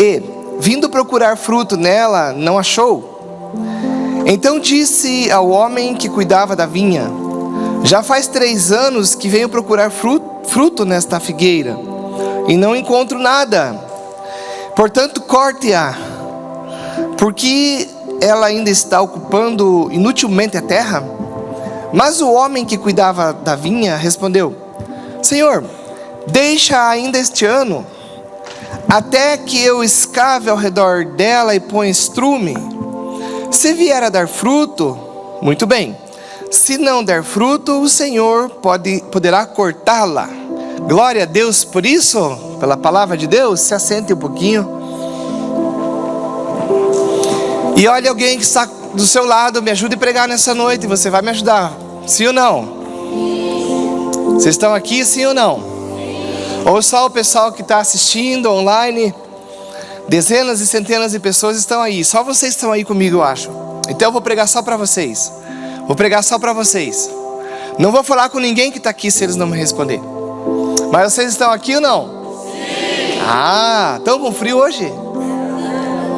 E, vindo procurar fruto nela, não achou. Então disse ao homem que cuidava da vinha: já faz 3 anos que venho procurar fruto nesta figueira, e não encontro nada. Portanto, corte-a, porque ela ainda está ocupando inutilmente a terra. Mas o homem que cuidava da vinha respondeu: Senhor, deixa ainda este ano, até que eu escave ao redor dela e ponha estrume. Se vier a dar fruto, muito bem. Se não der fruto, o Senhor poderá cortá-la. Glória a Deus por isso, pela palavra de Deus. Se assente um pouquinho. E olha alguém que está do seu lado, me ajude a pregar nessa noite. Você vai me ajudar, sim ou não? Vocês estão aqui, sim ou não? Ou só o pessoal que está assistindo online? Dezenas e centenas de pessoas estão aí. Só vocês estão aí comigo, eu acho. Então eu vou pregar só para vocês. Vou pregar só para vocês. Não vou falar com ninguém que está aqui se eles não me responder. Mas vocês estão aqui ou não? Sim. Ah, estão com frio hoje?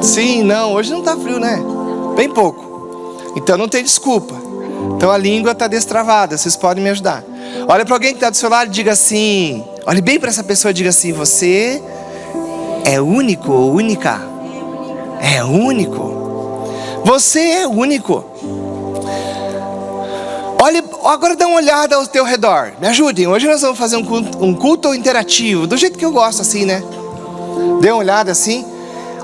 Sim, não, hoje não está frio, né? Bem pouco. Então não tem desculpa. Então a língua está destravada, vocês podem me ajudar. Olha para alguém que está do seu lado e diga assim, olhe bem para essa pessoa e diga assim: você é único ou única? É único. Você é único. Olha, agora dá uma olhada ao teu redor. Me ajudem, hoje nós vamos fazer um culto interativo, do jeito que eu gosto assim, né? Dê uma olhada assim.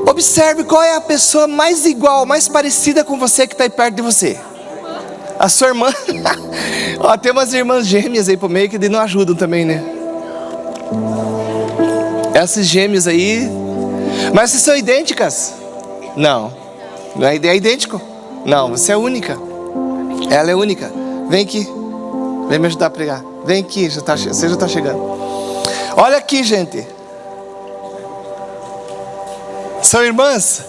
Observe qual é a pessoa mais igual, mais parecida com você que está aí perto de você. A sua irmã. Ó, tem umas irmãs gêmeas aí pro meio que não ajudam também, né? Essas gêmeas aí. Mas vocês são idênticas? Não. Não é idêntico? Não, você é única. Ela é única. Vem aqui. Vem me ajudar a pregar. Vem aqui, você já está chegando. Olha aqui, gente. São irmãs?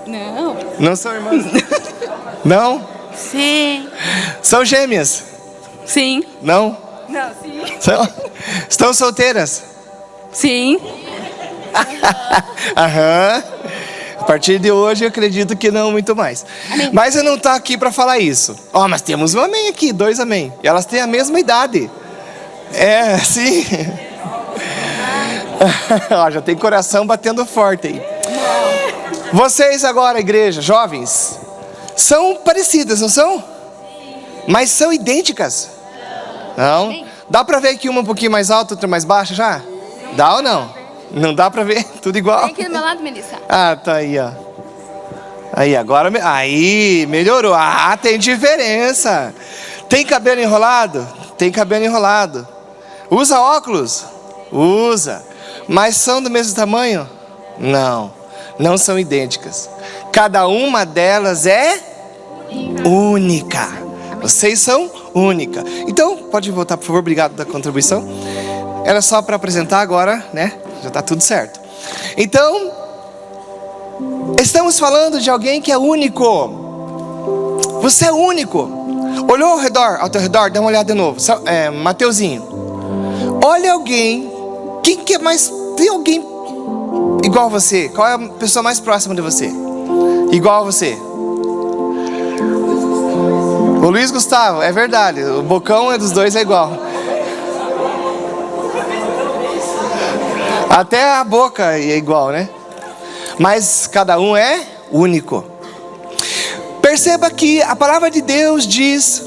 Não. Não são irmãs? Não? Sim. São gêmeas? Sim. Não? Não, sim. Estão solteiras? Sim. Aham. A partir de hoje eu acredito que não muito mais. Amém. Mas eu não estou aqui para falar isso. Ó, mas temos um amém aqui, 2 amém. E elas têm a mesma idade. É, sim. Ó, já tem coração batendo forte aí. Vocês agora, igreja, jovens, são parecidas, não são? Mas são idênticas? Não? Dá para ver aqui uma um pouquinho mais alta, outra mais baixa já? Dá ou não? Não dá pra ver? Tudo igual? Vem aqui do meu lado, Melissa. Ah, tá aí, ó. Aí, agora... Aí, melhorou. Ah, tem diferença. Tem cabelo enrolado? Tem cabelo enrolado. Usa óculos? Usa. Mas são do mesmo tamanho? Não. Não são idênticas. Cada uma delas é única. Vocês são única. Então, pode voltar, por favor. Obrigado da contribuição. Era só para apresentar agora, né? Já está tudo certo. Então, estamos falando de alguém que é único. Você é único. Olhou ao teu redor, dá uma olhada de novo. Mateuzinho. Olha alguém. Quem que é mais... Tem alguém igual a você? Qual é a pessoa mais próxima de você? Igual a você? O Luiz Gustavo, é verdade. O bocão dos dois é igual. Até a boca é igual, né? Mas cada um é único. Perceba que a palavra de Deus diz...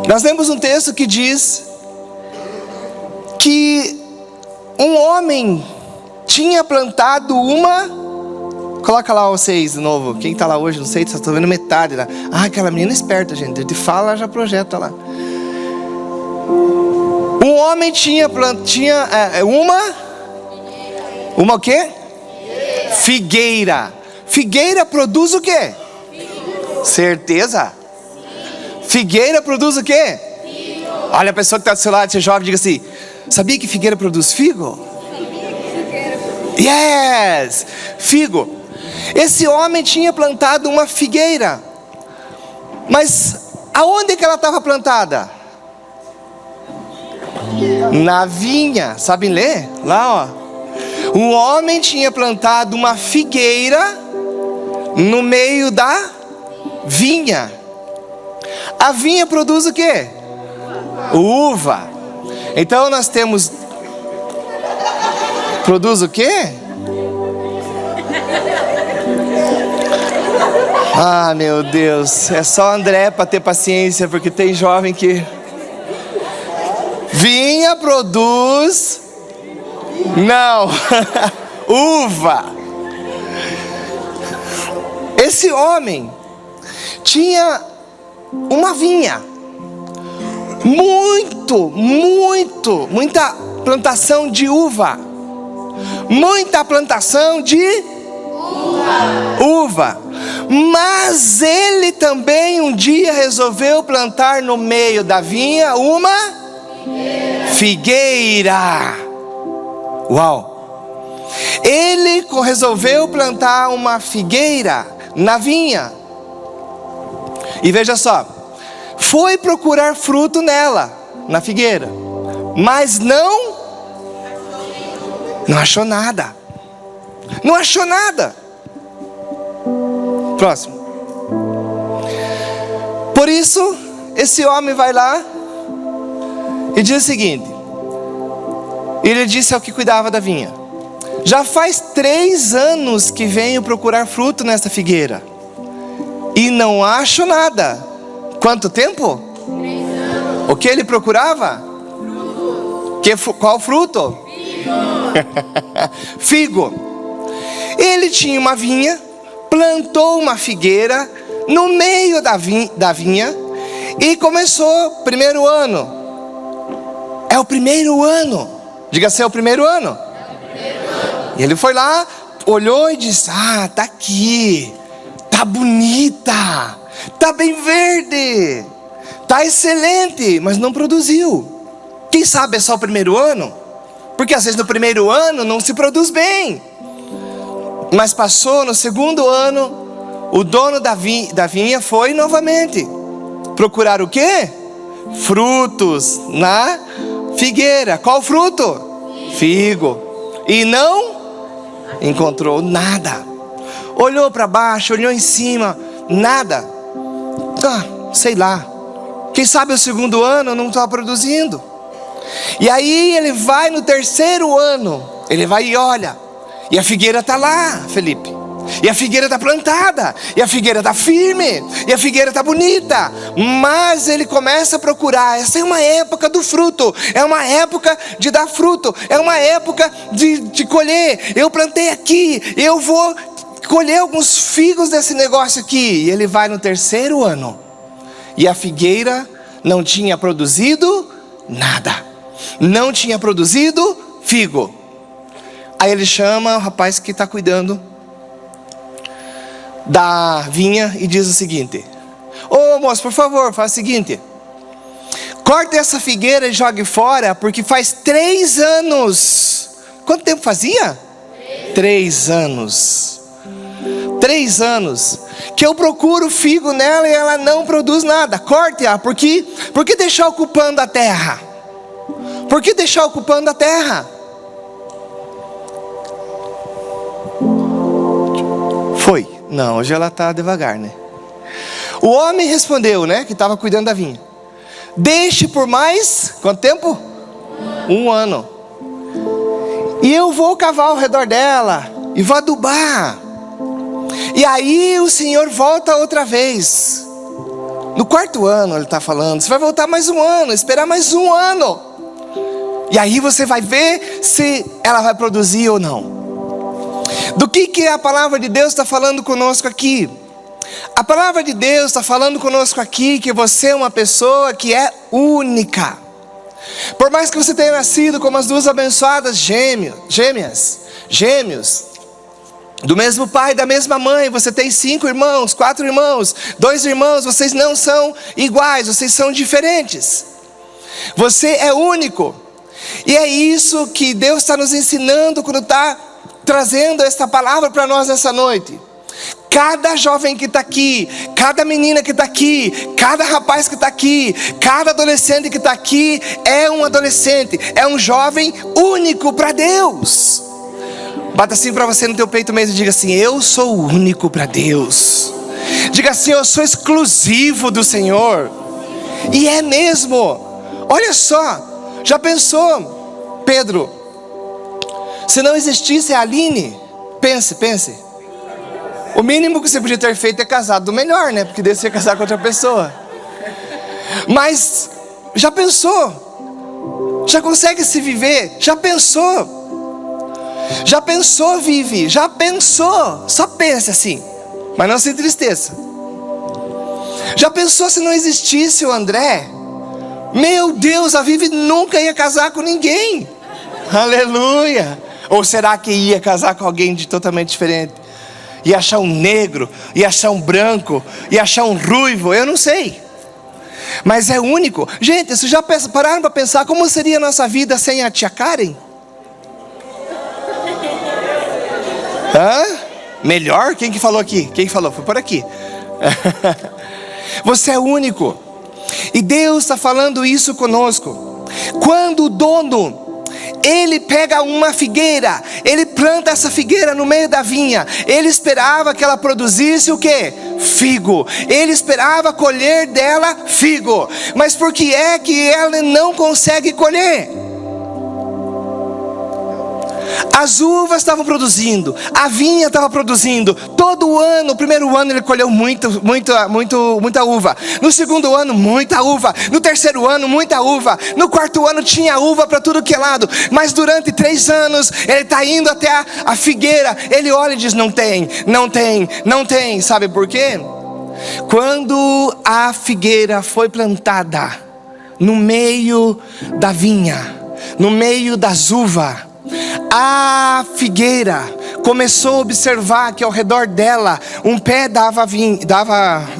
Nós lemos um texto que diz... que um homem tinha plantado uma... Coloca lá vocês de novo. Quem está lá hoje, não sei, só estou vendo metade lá. Ah, aquela menina esperta, gente. Ele fala, já projeta lá. Um homem tinha uma o quê? Figueira. Figueira produz o quê? Certeza? Figueira produz o quê? Olha a pessoa que está do seu lado, você é jovem, diga assim: sabia que figueira produz figo? Yes! Figo. Esse homem tinha plantado uma figueira. Mas aonde que ela estava plantada? Na vinha. Sabem ler? Lá, ó. Um homem tinha plantado uma figueira no meio da vinha. A vinha produz o quê? Uva. Então nós temos... Produz o quê? Ah, meu Deus. É só André para ter paciência, porque tem jovem que... Vinha produz... Não. Uva. Esse homem tinha uma vinha. Muita plantação de uva. Muita plantação de uva. Mas ele também um dia resolveu plantar no meio da vinha uma figueira. Uau! Ele resolveu plantar uma figueira na vinha. E veja só, foi procurar fruto nela, na figueira, mas não achou nada. Não achou nada. Próximo. Por isso, esse homem vai lá e diz o seguinte. Ele disse ao que cuidava da vinha: já faz 3 anos que venho procurar fruto nesta figueira e não acho nada. Quanto tempo? 3 anos. O que ele procurava? Qual fruto? Figo. Ele tinha uma vinha, plantou uma figueira no meio da vinha e começou, primeiro ano. É o primeiro ano. Diga assim, é o primeiro ano. E ele foi lá, olhou e disse: ah, tá aqui, tá bonita, tá bem verde, tá excelente, mas não produziu. Quem sabe é só o primeiro ano? Porque às vezes no primeiro ano não se produz bem. Mas passou no segundo ano, o dono da vinha foi novamente procurar o quê? Frutos na figueira. Qual fruto? Figo. E não encontrou nada. Olhou para baixo, olhou em cima, nada. Ah, sei lá. Quem sabe o segundo ano não está produzindo. E aí ele vai no terceiro ano, ele vai e olha, e a figueira está lá, Felipe. E a figueira está plantada, e a figueira está firme, e a figueira está bonita. Mas ele começa a procurar. Essa é uma época do fruto, é uma época de dar fruto, é uma época de colher. Eu plantei aqui, eu vou colher alguns figos desse negócio aqui. E ele vai no terceiro ano, e a figueira não tinha produzido nada. Não tinha produzido figo. Aí ele chama o rapaz que está cuidando da vinha e diz o seguinte: ô moço, por favor, faz o seguinte, corta essa figueira e jogue fora, porque faz 3 anos. Quanto tempo fazia? 3 anos. 3 anos que eu procuro figo nela e ela não produz nada. Corte-a, porque deixar ocupando a terra? Por que deixar ocupando a terra? Foi. Não, hoje ela está devagar, né? O homem respondeu, né? Que estava cuidando da vinha: deixe por mais, quanto tempo? 1 ano. E eu vou cavar ao redor dela e vou adubar. E aí o Senhor volta outra vez. No 4º ano ele está falando. Você vai voltar mais 1 ano, esperar mais 1 ano. E aí você vai ver se ela vai produzir ou não. Do que a palavra de Deus está falando conosco aqui? A palavra de Deus está falando conosco aqui que você é uma pessoa que é única. Por mais que você tenha nascido como as 2 abençoadas gêmeos, do mesmo pai, da mesma mãe, você tem 5 irmãos, 4 irmãos, 2 irmãos, vocês não são iguais, vocês são diferentes. Você é único. E é isso que Deus está nos ensinando quando está trazendo esta palavra para nós nessa noite. Cada jovem que está aqui, cada menina que está aqui, cada rapaz que está aqui, cada adolescente que está aqui é um adolescente, é um jovem único para Deus. Bata assim para você no teu peito mesmo e diga assim: eu sou único para Deus. Diga assim: eu sou exclusivo do Senhor. E é mesmo. Olha só, já pensou, Pedro, se não existisse a Aline? Pense. O mínimo que você podia ter feito é casado do melhor, né? Porque daí você ia casar com outra pessoa. Mas já pensou? Já consegue se viver? Já pensou? Já pensou, Vivi? Já pensou? Só pense assim, mas não se entristeça. Já pensou se não existisse o André? Meu Deus, a Vivi nunca ia casar com ninguém. Aleluia. Ou será que ia casar com alguém de totalmente diferente? Ia achar um negro, ia achar um branco, ia achar um ruivo, eu não sei. Mas é único. Gente, vocês já pararam para pensar como seria a nossa vida sem a tia Karen? Melhor? Quem que falou aqui? Quem que falou? Foi por aqui. Você é único. E Deus está falando isso conosco. Quando o dono, ele pega uma figueira, ele planta essa figueira no meio da vinha. Ele esperava que ela produzisse o quê? Figo. Ele esperava colher dela figo. Mas por que é que ela não consegue colher? As uvas estavam produzindo, a vinha estava produzindo. Todo ano, o primeiro ano ele colheu muita uva. No segundo ano, muita uva. No terceiro ano, muita uva. No quarto ano, tinha uva para tudo que é lado. Mas durante 3 anos, ele está indo até a figueira. Ele olha e diz: não tem. Sabe por quê? Quando a figueira foi plantada no meio da vinha, no meio das uvas, a figueira começou a observar que ao redor dela um pé dava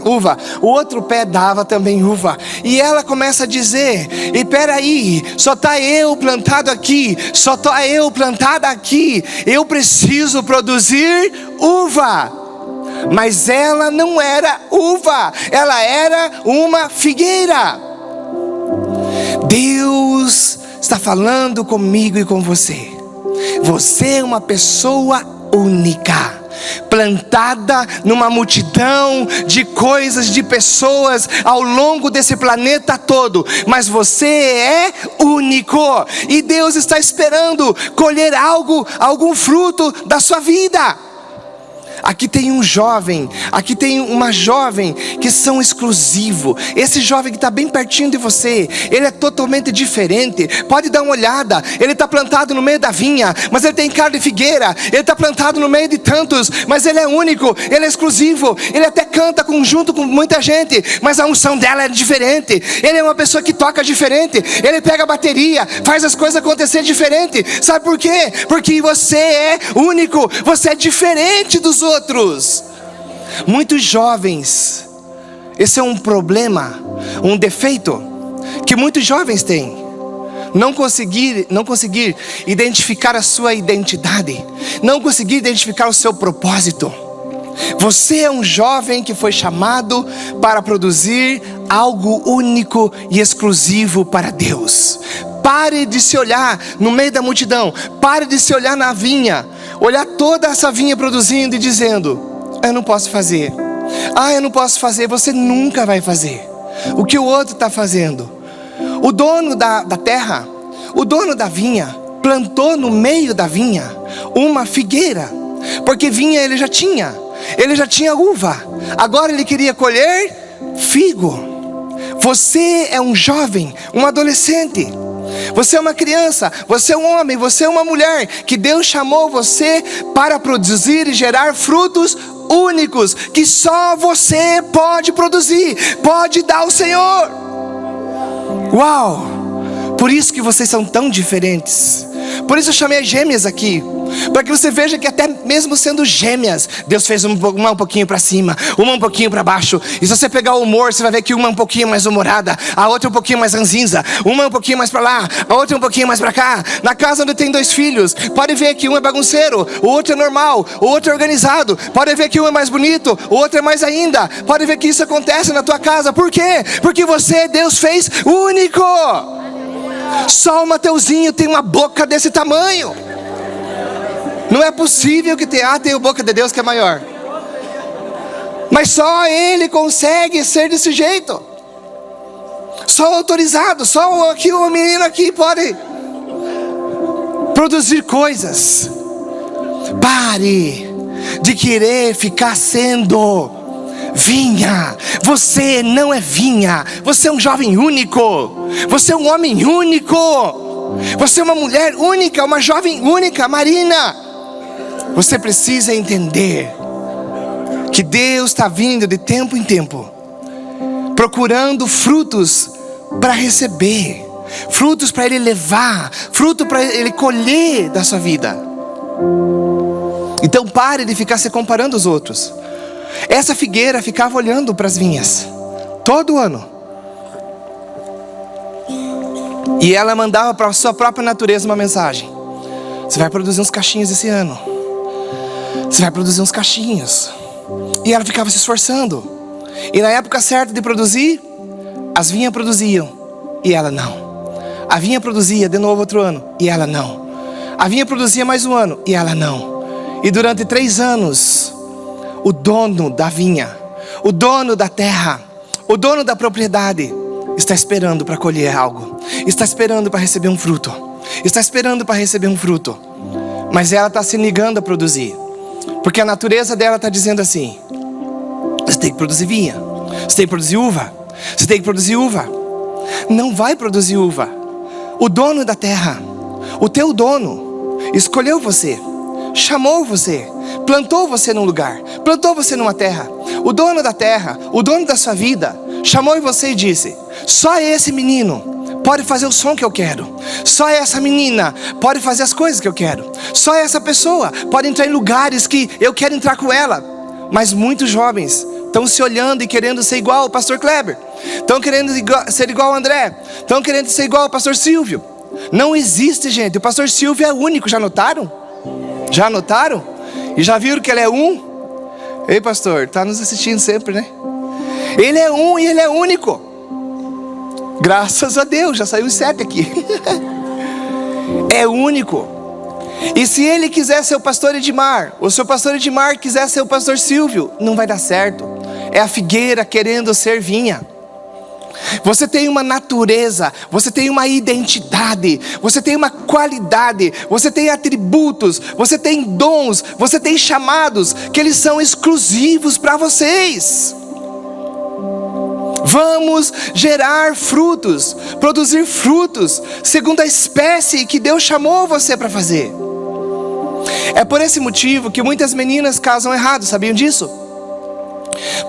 uva, o outro pé dava também uva. E ela começa a dizer: e peraí, só está eu plantado aqui, só está eu plantada aqui, eu preciso produzir uva. Mas ela não era uva, ela era uma figueira. Deus está falando comigo e com você. Você é uma pessoa única, plantada numa multidão de coisas, de pessoas ao longo desse planeta todo. Mas você é único. E Deus está esperando colher algum fruto da sua vida. Aqui tem um jovem, aqui tem uma jovem que são exclusivos. Esse jovem que está bem pertinho de você, ele é totalmente diferente. Pode dar uma olhada, ele está plantado no meio da vinha, mas ele tem cara de figueira. Ele está plantado no meio de tantos, mas ele é único, ele é exclusivo. Ele até canta junto com muita gente, mas a unção dela é diferente. Ele é uma pessoa que toca diferente. Ele pega a bateria, faz as coisas acontecer diferente. Sabe por quê? Porque você é único, você é diferente dos outros. Muitos jovens, esse é um problema, um defeito que muitos jovens têm. Não conseguir identificar a sua identidade, não conseguir identificar o seu propósito. Você é um jovem que foi chamado para produzir algo único e exclusivo para Deus. Pare de se olhar no meio da multidão, pare de se olhar na vinha, olhar toda essa vinha produzindo e dizendo: eu não posso fazer, eu não posso fazer. Você nunca vai fazer o que o outro está fazendo. O dono da terra, o dono da vinha, plantou no meio da vinha uma figueira, porque vinha ele já tinha uva, agora ele queria colher figo. Você é um jovem, um adolescente, você é uma criança, você é um homem, você é uma mulher, que Deus chamou você para produzir e gerar frutos únicos, que só você pode produzir, pode dar ao Senhor. Uau! Por isso que vocês são tão diferentes. Por isso eu chamei as gêmeas aqui, para que você veja que até mesmo sendo gêmeas, Deus fez uma um pouquinho para cima, uma um pouquinho para baixo. E se você pegar o humor, você vai ver que uma é um pouquinho mais humorada, a outra é um pouquinho mais ranzinza, uma é um pouquinho mais para lá, a outra é um pouquinho mais para cá. Na casa onde tem 2 filhos, pode ver que um é bagunceiro, o outro é normal, o outro é organizado. Pode ver que um é mais bonito, o outro é mais ainda. Pode ver que isso acontece na tua casa. Por quê? Porque você, Deus fez único. Só o Mateuzinho tem uma boca desse tamanho. Não é possível que tem o boca de Deus que é maior. Mas só Ele consegue ser desse jeito. Só o autorizado, só aqui o menino aqui pode produzir coisas. Pare de querer ficar sendo vinha. Você não é vinha. Você é um jovem único. Você é um homem único. Você é uma mulher única, uma jovem única, Marina. Você precisa entender que Deus está vindo de tempo em tempo, procurando frutos para receber, frutos para Ele levar, fruto para Ele colher da sua vida. Então pare de ficar se comparando aos outros. Essa figueira ficava olhando para as vinhas todo ano, e ela mandava para a sua própria natureza uma mensagem: você vai produzir uns cachinhos esse ano, você vai produzir uns cachinhos. E ela ficava se esforçando, e na época certa de produzir, as vinhas produziam e ela não. A vinha produzia de novo outro ano e ela não. A vinha produzia mais um ano e ela não. E durante 3 anos, o dono da vinha, o dono da terra, o dono da propriedade está esperando para colher algo, está esperando para receber um fruto, está esperando para receber um fruto. Mas ela está se negando a produzir, porque a natureza dela está dizendo assim: você tem que produzir vinha, você tem que produzir uva, você tem que produzir uva. Não vai produzir uva. O dono da terra, o teu dono, escolheu você, chamou você, plantou você num lugar, plantou você numa terra. O dono da terra, o dono da sua vida, chamou você e disse: só esse menino pode fazer o som que eu quero. Só essa menina pode fazer as coisas que eu quero. Só essa pessoa pode entrar em lugares que eu quero entrar com ela. Mas muitos jovens estão se olhando e querendo ser igual ao pastor Kleber, estão querendo ser igual ao André, estão querendo ser igual ao pastor Silvio. Não existe, gente. O pastor Silvio é único, já notaram? Já notaram? E já viram que ele é um? Ei, pastor, está nos assistindo sempre, né? Ele é um e ele é único. Graças a Deus, já saiu os 7 aqui. É único. E se ele quiser ser o pastor Edmar, ou se o pastor Edmar quiser ser o pastor Silvio, não vai dar certo. É a figueira querendo ser vinha. Você tem uma natureza, você tem uma identidade, você tem uma qualidade, você tem atributos, você tem dons, você tem chamados que eles são exclusivos para vocês. Vamos gerar frutos, produzir frutos segundo a espécie que Deus chamou você para fazer. É por esse motivo que muitas meninas casam errado, sabiam disso?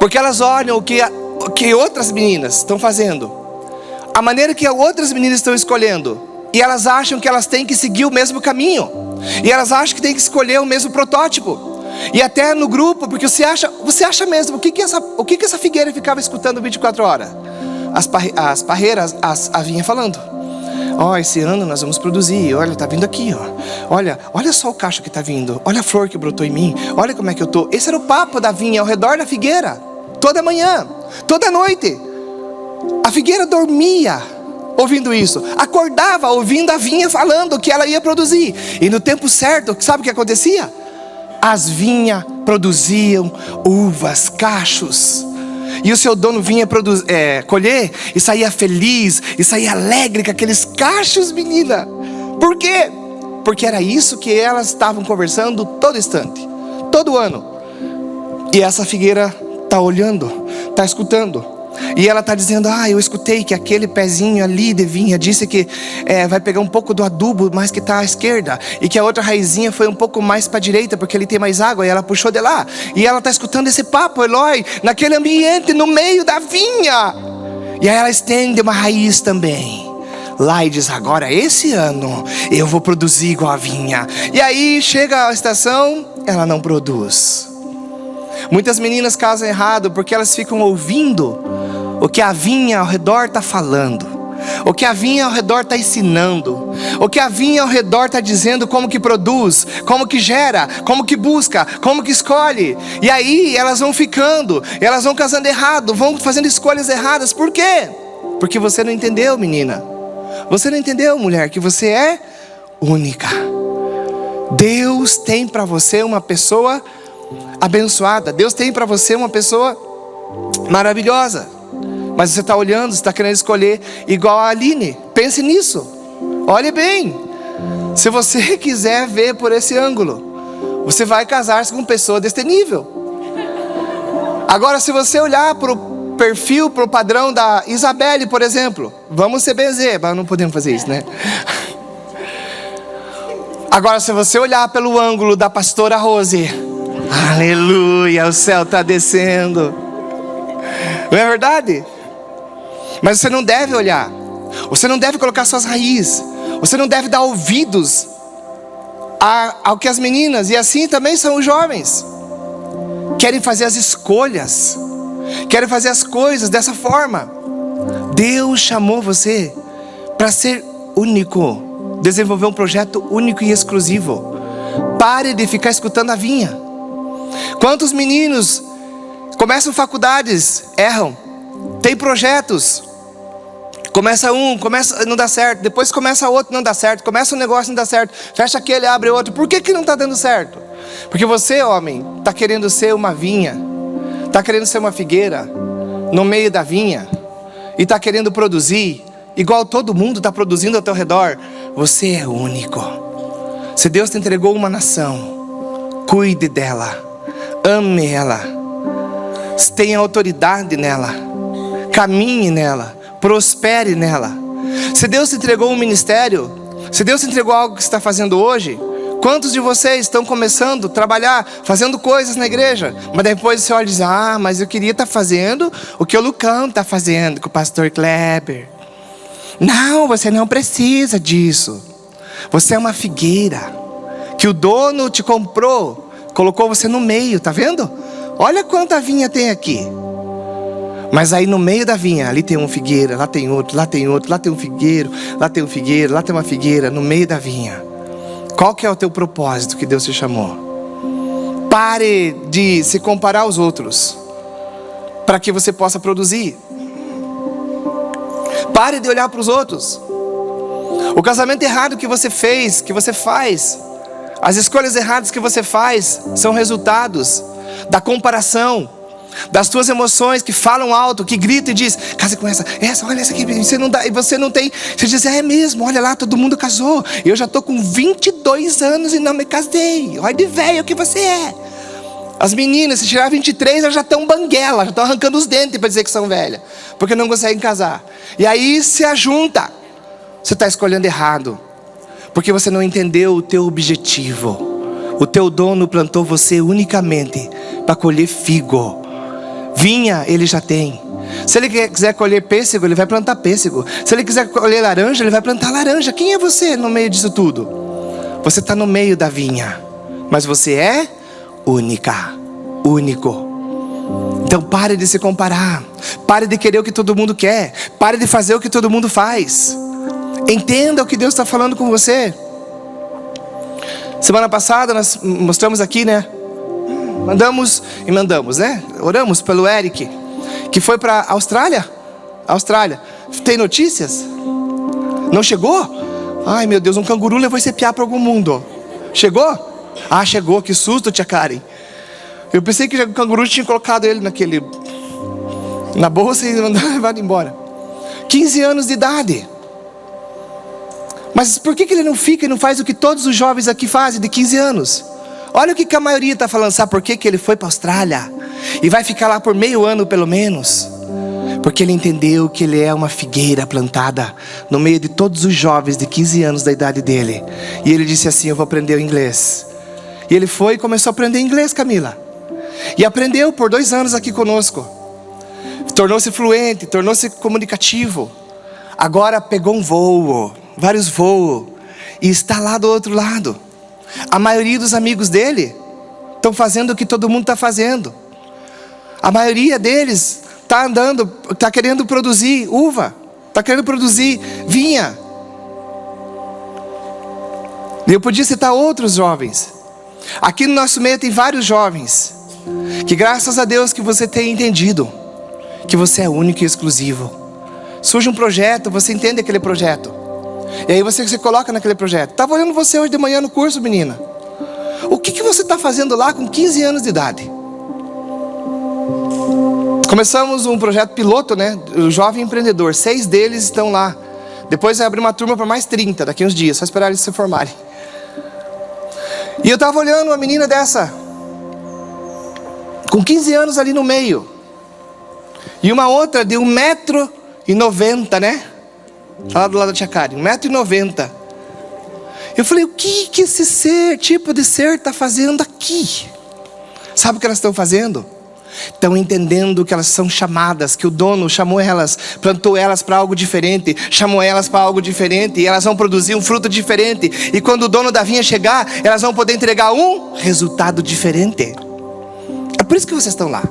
Porque elas olham o que outras meninas estão fazendo, a maneira que outras meninas estão escolhendo, e elas acham que elas têm que seguir o mesmo caminho, e elas acham que têm que escolher o mesmo protótipo. E até no grupo, porque você acha mesmo, o que essa figueira ficava escutando 24 horas? As parreiras, a vinha falando: ó, esse ano nós vamos produzir, olha, tá vindo aqui, ó. Olha só o cacho que tá vindo, olha a flor que brotou em mim, olha como é que eu tô. Esse era o papo da vinha ao redor da figueira, toda manhã, toda noite. A figueira dormia ouvindo isso, acordava ouvindo a vinha falando que ela ia produzir. E no tempo certo, sabe o que acontecia? As vinhas produziam uvas, cachos. E o seu dono vinha colher e saía feliz, e saía alegre com aqueles cachos, menina. Por quê? Porque era isso que elas estavam conversando todo instante, todo ano. E essa figueira está olhando, está escutando. E ela está dizendo: eu escutei que aquele pezinho ali de vinha disse que vai pegar um pouco do adubo, mas que está à esquerda. E que a outra raizinha foi um pouco mais para a direita, porque ele tem mais água, e ela puxou de lá. E ela está escutando esse papo, Eloy, naquele ambiente, no meio da vinha. E aí ela estende uma raiz também lá e diz: agora esse ano eu vou produzir igual a vinha. E aí chega a estação, ela não produz. Muitas meninas casam errado porque elas ficam ouvindo o que a vinha ao redor está falando, o que a vinha ao redor está ensinando, o que a vinha ao redor está dizendo, como que produz, como que gera, como que busca, como que escolhe. E aí elas vão ficando, elas vão casando errado, vão fazendo escolhas erradas. Por quê? Porque você não entendeu, menina. Você não entendeu, mulher, que você é única. Deus tem para você uma pessoa abençoada. Deus tem para você uma pessoa maravilhosa. Mas você está olhando, você está querendo escolher igual a Aline. Pense nisso. Olhe bem. Se você quiser ver por esse ângulo, você vai casar-se com uma pessoa deste nível. Agora, se você olhar para o perfil, para o padrão da Isabelle, por exemplo, vamos se benzer, mas não podemos fazer isso, né? Agora, se você olhar pelo ângulo da pastora Rose, aleluia, o céu está descendo. Não é verdade? Mas você não deve olhar. Você não deve colocar suas raízes. Você não deve dar ouvidos ao que as meninas, e assim também são os jovens, querem fazer as escolhas, querem fazer as coisas dessa forma. Deus chamou você para ser único, desenvolver um projeto único e exclusivo. Pare de ficar escutando a vinha. Quantos meninos começam faculdades, erram, tem projetos, começa não dá certo, depois começa outro, não dá certo, começa um negócio, não dá certo, fecha aquele, abre outro. Por que não está dando certo? Porque você, homem, está querendo ser uma vinha, está querendo ser uma figueira no meio da vinha, e está querendo produzir igual todo mundo está produzindo ao teu redor. Você é único. Se Deus te entregou uma nação, cuide dela, ame ela, tenha autoridade nela, caminhe nela, prospere nela. Se Deus te entregou um ministério, se Deus te entregou algo que você está fazendo hoje, quantos de vocês estão começando a trabalhar, fazendo coisas na igreja, mas depois você olha e diz: ah, mas eu queria estar fazendo o que o Lucão está fazendo com o pastor Kleber. Não, você não precisa disso. Você é uma figueira que o dono te comprou, colocou você no meio, tá vendo? Olha quanta vinha tem aqui. Mas aí no meio da vinha, ali tem uma figueira, lá tem outro, lá tem outro, lá tem um figueiro, lá tem um figueiro, lá tem uma figueira, no meio da vinha. Qual que é o teu propósito que Deus te chamou? Pare de se comparar aos outros, para que você possa produzir. Pare de olhar para os outros. O casamento errado que você fez, que você faz, as escolhas erradas que você faz, são resultados da comparação, das tuas emoções que falam alto, que gritam e diz: casa com essa, olha essa aqui, você não dá, e você não tem, você diz: é mesmo, olha lá, todo mundo casou, eu já estou com 22 anos e não me casei, olha de velho que você é. As meninas, se tirar 23, elas já estão banguela, já estão arrancando os dentes para dizer que são velhas, porque não conseguem casar. E aí se ajunta. Você está escolhendo errado, porque você não entendeu o teu objetivo. O teu dono plantou você unicamente para colher figo. Vinha ele já tem. Se ele quiser colher pêssego, ele vai plantar pêssego. Se ele quiser colher laranja, ele vai plantar laranja. Quem é você no meio disso tudo? Você está no meio da vinha, mas você é única, único. Então pare de se comparar, pare de querer o que todo mundo quer, pare de fazer o que todo mundo faz. Entenda o que Deus está falando com você. Semana passada nós mostramos aqui, né? Mandamos, né? Oramos pelo Eric, que foi para a Austrália. Tem notícias? Não chegou? Ai meu Deus, um canguru levou esse piá para algum mundo. Chegou? Ah, chegou, que susto, tia Karen. Eu pensei que o canguru tinha colocado ele na bolsa e levado embora. 15 anos de idade. Mas por que ele não fica e não faz o que todos os jovens aqui fazem de 15 anos? Olha o que a maioria está falando. Sabe por que ele foi para a Austrália? E vai ficar lá por meio ano pelo menos? Porque ele entendeu que ele é uma figueira plantada no meio de todos os jovens de 15 anos da idade dele. E ele disse assim: eu vou aprender o inglês. E ele foi e começou a aprender inglês, Camila. E aprendeu por 2 anos aqui conosco. Tornou-se fluente, tornou-se comunicativo. Agora pegou um voo, vários voos, e está lá do outro lado. A maioria dos amigos dele estão fazendo o que todo mundo está fazendo. A maioria deles está andando, está querendo produzir uva, está querendo produzir vinha. E eu podia citar outros jovens. Aqui no nosso meio tem vários jovens que, graças a Deus, que você tem entendido que você é único e exclusivo. Surge um projeto, você entende aquele projeto, e aí você se coloca naquele projeto. Estava olhando você hoje de manhã no curso, menina. O que você está fazendo lá com 15 anos de idade? Começamos um projeto piloto, né? O Jovem Empreendedor. 6 deles estão lá. Depois vai abrir uma turma para mais 30 daqui a uns dias. Só esperar eles se formarem. E eu estava olhando uma menina dessa, com 15 anos ali no meio. E uma outra de 1,90 m, né? Lá do lado da tia Karen, 1,90 m. Eu falei, o que esse tipo de ser está fazendo aqui? Sabe o que elas estão fazendo? Estão entendendo que elas são chamadas, que o dono chamou elas, plantou elas para algo diferente, chamou elas para algo diferente, e elas vão produzir um fruto diferente. E quando o dono da vinha chegar, elas vão poder entregar um resultado diferente. É por isso que vocês estão lá.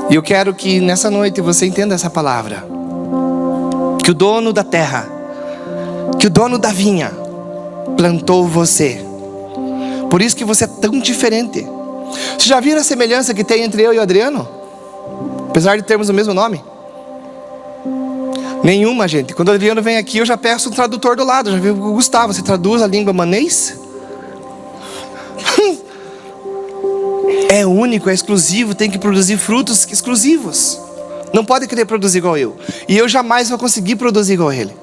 E eu quero que nessa noite você entenda essa palavra. Que o dono da terra, que o dono da vinha plantou você. Por isso que você é tão diferente. Vocês já viram a semelhança que tem entre eu e o Adriano? Apesar de termos o mesmo nome? Nenhuma, gente. Quando o Adriano vem aqui, eu já peço um tradutor do lado. Já viu o Gustavo, você traduz a língua manês? É único, é exclusivo, tem que produzir frutos exclusivos. Não pode querer produzir igual eu. E eu jamais vou conseguir produzir igual ele.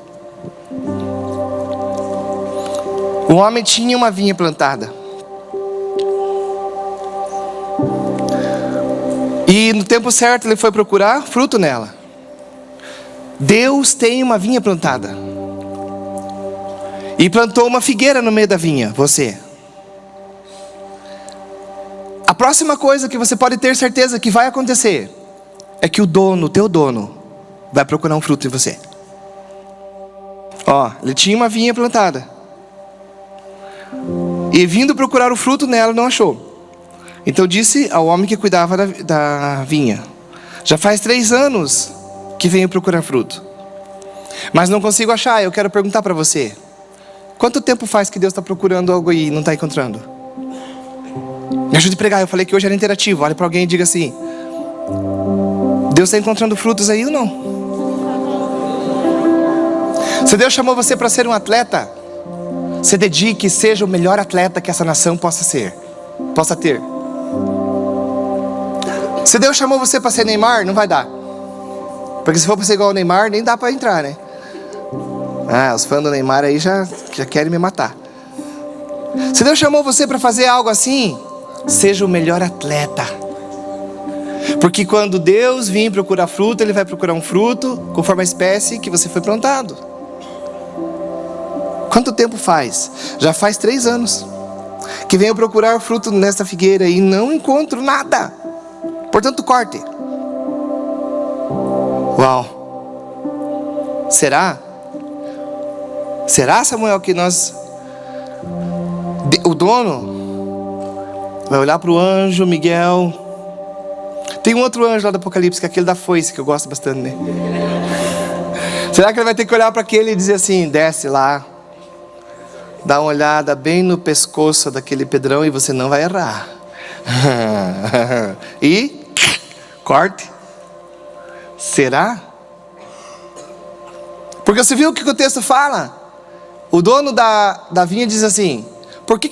O homem tinha uma vinha plantada. E no tempo certo ele foi procurar fruto nela. Deus tem uma vinha plantada. E plantou uma figueira no meio da vinha, você. A próxima coisa que você pode ter certeza que vai acontecer é que o dono, o teu dono, vai procurar um fruto em você. Ó, ele tinha uma vinha plantada. E vindo procurar o fruto nela, não achou. Então disse ao homem que cuidava da vinha: já faz 3 anos que venho procurar fruto, mas não consigo achar. Eu quero perguntar para você: quanto tempo faz que Deus está procurando algo e não está encontrando? Me ajude a pregar. Eu falei que hoje era interativo. Olha para alguém e diga assim: Deus está encontrando frutos aí ou não? Se Deus chamou você para ser um atleta, se dedique e seja o melhor atleta que essa nação possa ter. Se Deus chamou você para ser Neymar, não vai dar. Porque se for para ser igual ao Neymar, nem dá para entrar, né? Ah, os fãs do Neymar aí já querem me matar. Se Deus chamou você para fazer algo assim, seja o melhor atleta. Porque quando Deus vir procurar fruto, Ele vai procurar um fruto conforme a espécie que você foi plantado. Quanto tempo faz? Já faz 3 anos que venho procurar fruto nesta figueira e não encontro nada. Portanto, corte. Uau. Será, Samuel, que o dono vai olhar para o anjo Miguel? Tem um outro anjo lá do Apocalipse, que é aquele da foice, que eu gosto bastante, né? Será que ele vai ter que olhar para aquele e dizer assim: desce lá, dá uma olhada bem no pescoço daquele Pedrão e você não vai errar. E corte. Será? Porque você viu o que o texto fala? O dono da vinha diz assim: por que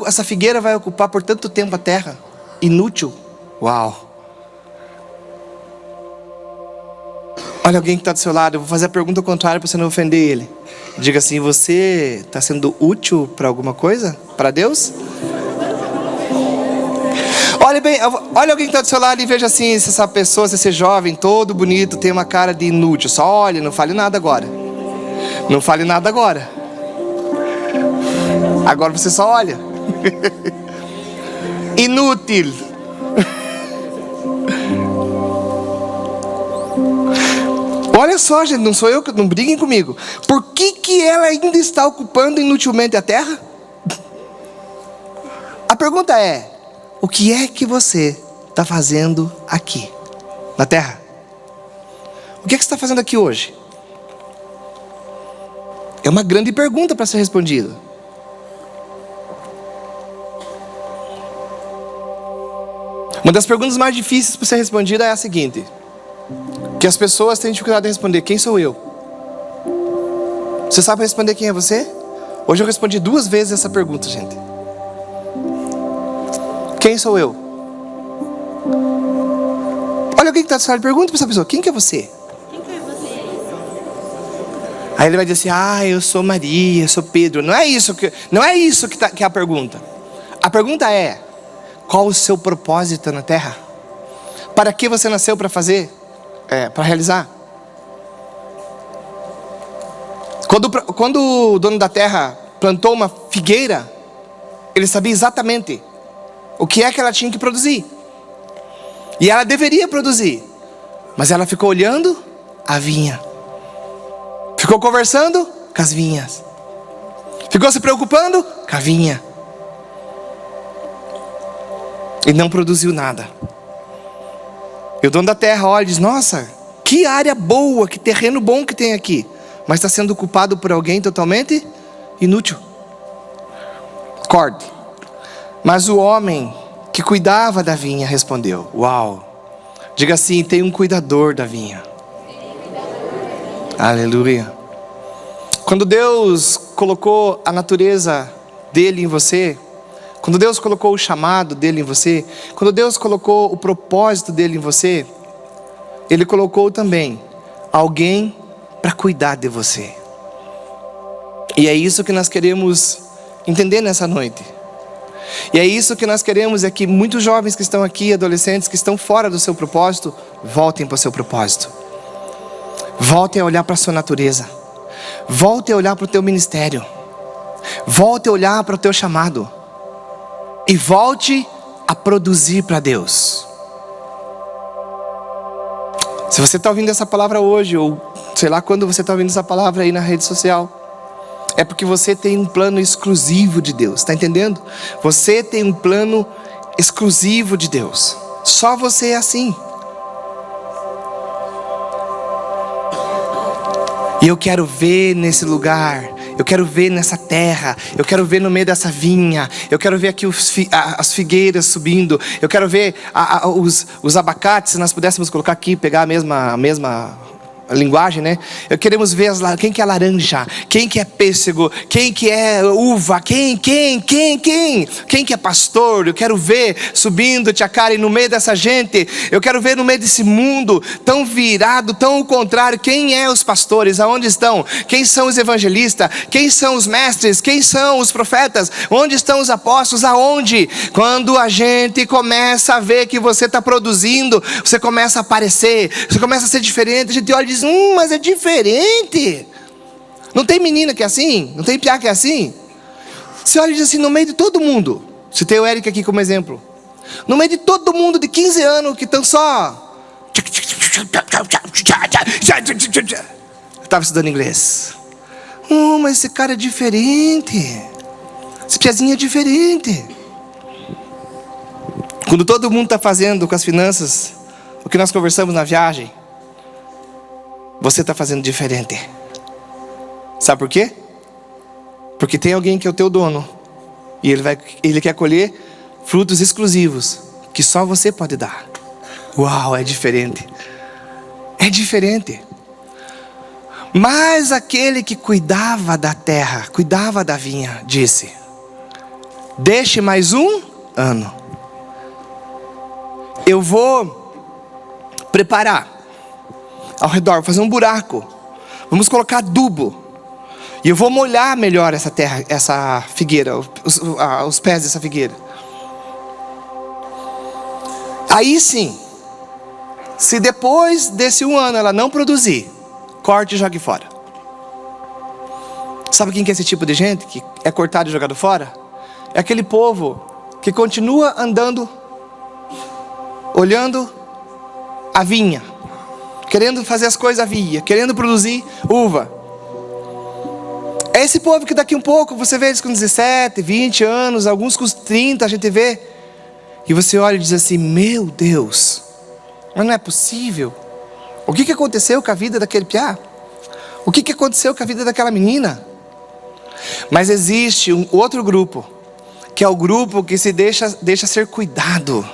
essa figueira vai ocupar por tanto tempo a terra? Inútil. Uau. Olha alguém que está do seu lado. Eu vou fazer a pergunta contrária para você não ofender ele. Diga assim: você está sendo útil para alguma coisa? Para Deus? Olha alguém que está do seu lado e veja assim, se essa pessoa, se esse jovem todo bonito tem uma cara de inútil. Só olha, não fale nada agora. Não fale nada agora. Agora você só olha. Inútil. Olha só, gente, não sou eu, não briguem comigo. Por que ela ainda está ocupando inutilmente a terra? A pergunta é: o que é que você está fazendo aqui, na terra? O que é que você está fazendo aqui hoje? É uma grande pergunta para ser respondida. Uma das perguntas mais difíceis para ser respondida é a seguinte: que as pessoas têm dificuldade de responder: quem sou eu? Você sabe responder quem é você? Hoje eu respondi 2 vezes essa pergunta, gente. Quem sou eu? Olha alguém que está do lado, pergunta para essa pessoa: quem que é você? Aí ele vai dizer assim: eu sou Maria, eu sou Pedro. Não é isso que é a pergunta. A pergunta é: qual o seu propósito na terra? Para que você nasceu para fazer? Para realizar? Quando o dono da terra plantou uma figueira, ele sabia exatamente o que é que ela tinha que produzir. E ela deveria produzir. Mas ela ficou olhando a vinha. Ficou conversando com as vinhas. Ficou se preocupando com a vinha. E não produziu nada. E o dono da terra olha e diz: nossa, que área boa, que terreno bom que tem aqui. Mas está sendo ocupado por alguém totalmente inútil. Acorde. Mas o homem que cuidava da vinha respondeu: uau. Diga assim: tem um cuidador da vinha. Aleluia. Quando Deus colocou a natureza dele em você, quando Deus colocou o chamado dele em você, quando Deus colocou o propósito dele em você, Ele colocou também alguém para cuidar de você. E é isso que nós queremos entender nessa noite. E é isso que nós queremos, é que muitos jovens que estão aqui, adolescentes que estão fora do seu propósito, voltem para o seu propósito. Voltem a olhar para a sua natureza. Volte a olhar para o teu ministério. Volte a olhar para o teu chamado. E volte a produzir para Deus. Se você está ouvindo essa palavra hoje, ou sei lá quando você está ouvindo essa palavra aí na rede social, é porque você tem um plano exclusivo de Deus. Está entendendo? Você tem um plano exclusivo de Deus. Só você é assim. E eu quero ver nesse lugar, eu quero ver nessa terra, eu quero ver no meio dessa vinha, eu quero ver aqui as figueiras subindo, eu quero ver os abacates, se nós pudéssemos colocar aqui, pegar a mesma linguagem, né? Queremos ver quem que é laranja, quem que é pêssego, quem que é uva, quem que é pastor. Eu quero ver subindo, Tchacari, no meio dessa gente. Eu quero ver no meio desse mundo tão virado, tão ao contrário, quem é os pastores, aonde estão, quem são os evangelistas, quem são os mestres, quem são os profetas, onde estão os apóstolos, aonde? Quando a gente começa a ver que você está produzindo, você começa a aparecer, você começa a ser diferente, a gente olha e diz: mas é diferente. Não tem menina que é assim? Não tem piá que é assim? Você olha e diz assim: no meio de todo mundo, citei o Eric aqui como exemplo, no meio de todo mundo de 15 anos que estão só... Eu estava estudando inglês. Mas esse cara é diferente, esse piazinho é diferente. Quando todo mundo está fazendo com as finanças o que nós conversamos na viagem, você está fazendo diferente. Sabe por quê? Porque tem alguém que é o teu dono, e ele quer colher frutos exclusivos que só você pode dar. Uau, é diferente. É diferente. Mas aquele que cuidava da terra, cuidava da vinha, disse: deixe mais um ano. Eu vou preparar ao redor, vou fazer um buraco. Vamos colocar adubo. E eu vou molhar melhor essa terra, essa figueira, os pés dessa figueira. Aí sim, se depois desse um ano ela não produzir, corte e jogue fora. Sabe quem que é esse tipo de gente que é cortado e jogado fora? É aquele povo que continua andando, olhando a vinha, querendo fazer as coisas à vinha, querendo produzir uva. É esse povo que daqui um pouco você vê eles com 17, 20 anos, alguns com 30 a gente vê, e você olha e diz assim: meu Deus, mas não é possível. O que aconteceu com a vida daquele piá? O que aconteceu com a vida daquela menina? Mas existe um outro grupo, que é o grupo que se deixa ser cuidado.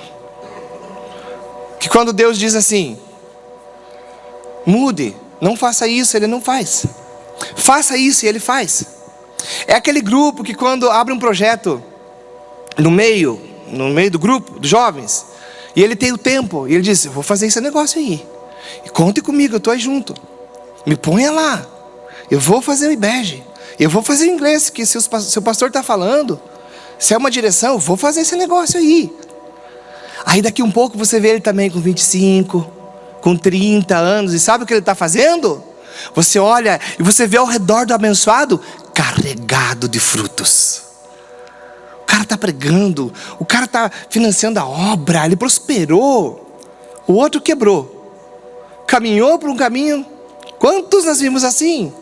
Que quando Deus diz assim: mude, não faça isso, Ele não faz. Faça isso e Ele faz. É aquele grupo que quando abre um projeto no meio do grupo, dos jovens, e ele tem o tempo, e ele diz, eu vou fazer esse negócio aí. E conte comigo, eu estou aí junto. Me ponha lá. Eu vou fazer o IBEG. Eu vou fazer o inglês, que se o seu pastor está falando, se é uma direção, eu vou fazer esse negócio aí. Aí daqui um pouco você vê ele também com 25, com 30 anos, e sabe o que ele está fazendo? Você olha e você vê ao redor do abençoado, carregado de frutos. O cara está pregando, o cara está financiando a obra, ele prosperou. O outro quebrou, caminhou por um caminho. Quantos nós vimos assim?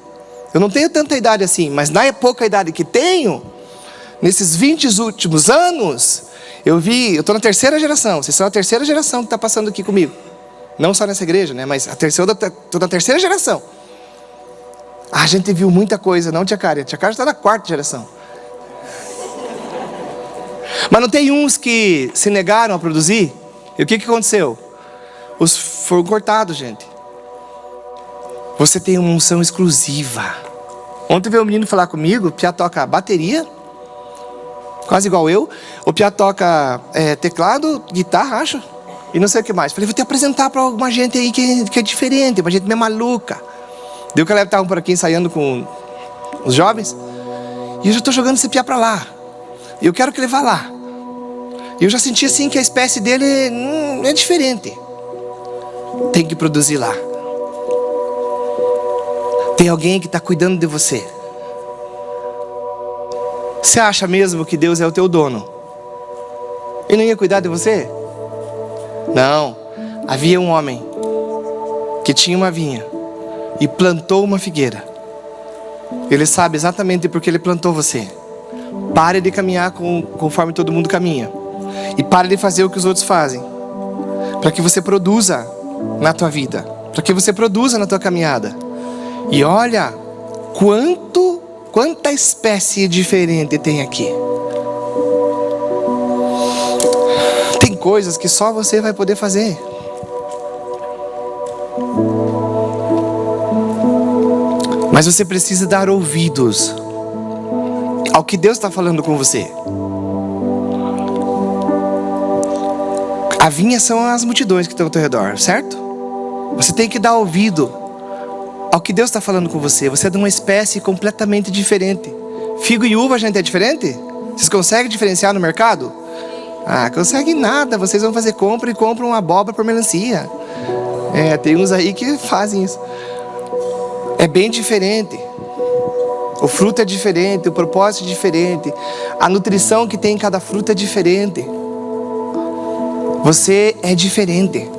Eu não tenho tanta idade assim, mas na pouca idade que tenho, nesses 20 últimos anos, eu estou na terceira geração. Vocês são a terceira geração que está passando aqui comigo. Não só nessa igreja, né? Mas estou na terceira geração. A gente viu muita coisa, não, tia Karen? A tia Karen está na quarta geração. Mas não tem uns que se negaram a produzir? E o que aconteceu? Os foram cortados, gente. Você tem uma unção exclusiva. Ontem veio um menino falar comigo, o Pia toca bateria, quase igual eu. O Pia toca teclado, guitarra, acho, e não sei o que mais. Falei, vou te apresentar para alguma gente aí que é diferente, uma gente meio maluca. Deu que ela estava por aqui ensaiando com os jovens. E eu já estou jogando esse Pia para lá. E eu quero que ele vá lá. E eu já senti assim que a espécie dele é diferente. Tem que produzir lá. Tem alguém que está cuidando de você. Você acha mesmo que Deus é o teu dono? Ele não ia cuidar de você? Não. Havia um homem que tinha uma vinha e plantou uma figueira. Ele sabe exatamente por que ele plantou você. Pare de caminhar conforme todo mundo caminha. E pare de fazer o que os outros fazem. Para que você produza na tua vida. Para que você produza na tua caminhada. E olha, quanta espécie diferente tem aqui. Tem coisas que só você vai poder fazer. Mas você precisa dar ouvidos ao que Deus está falando com você. A vinha são as multidões que estão ao teu redor, certo? Você tem que dar ouvido ao que Deus está falando com você. Você é de uma espécie completamente diferente. Figo e uva, gente, é diferente? Vocês conseguem diferenciar no mercado? Ah, conseguem nada. Vocês vão fazer compra e compram uma abóbora por melancia. Tem uns aí que fazem isso. É bem diferente. O fruto é diferente, o propósito é diferente. A nutrição que tem em cada fruto é diferente. Você é diferente.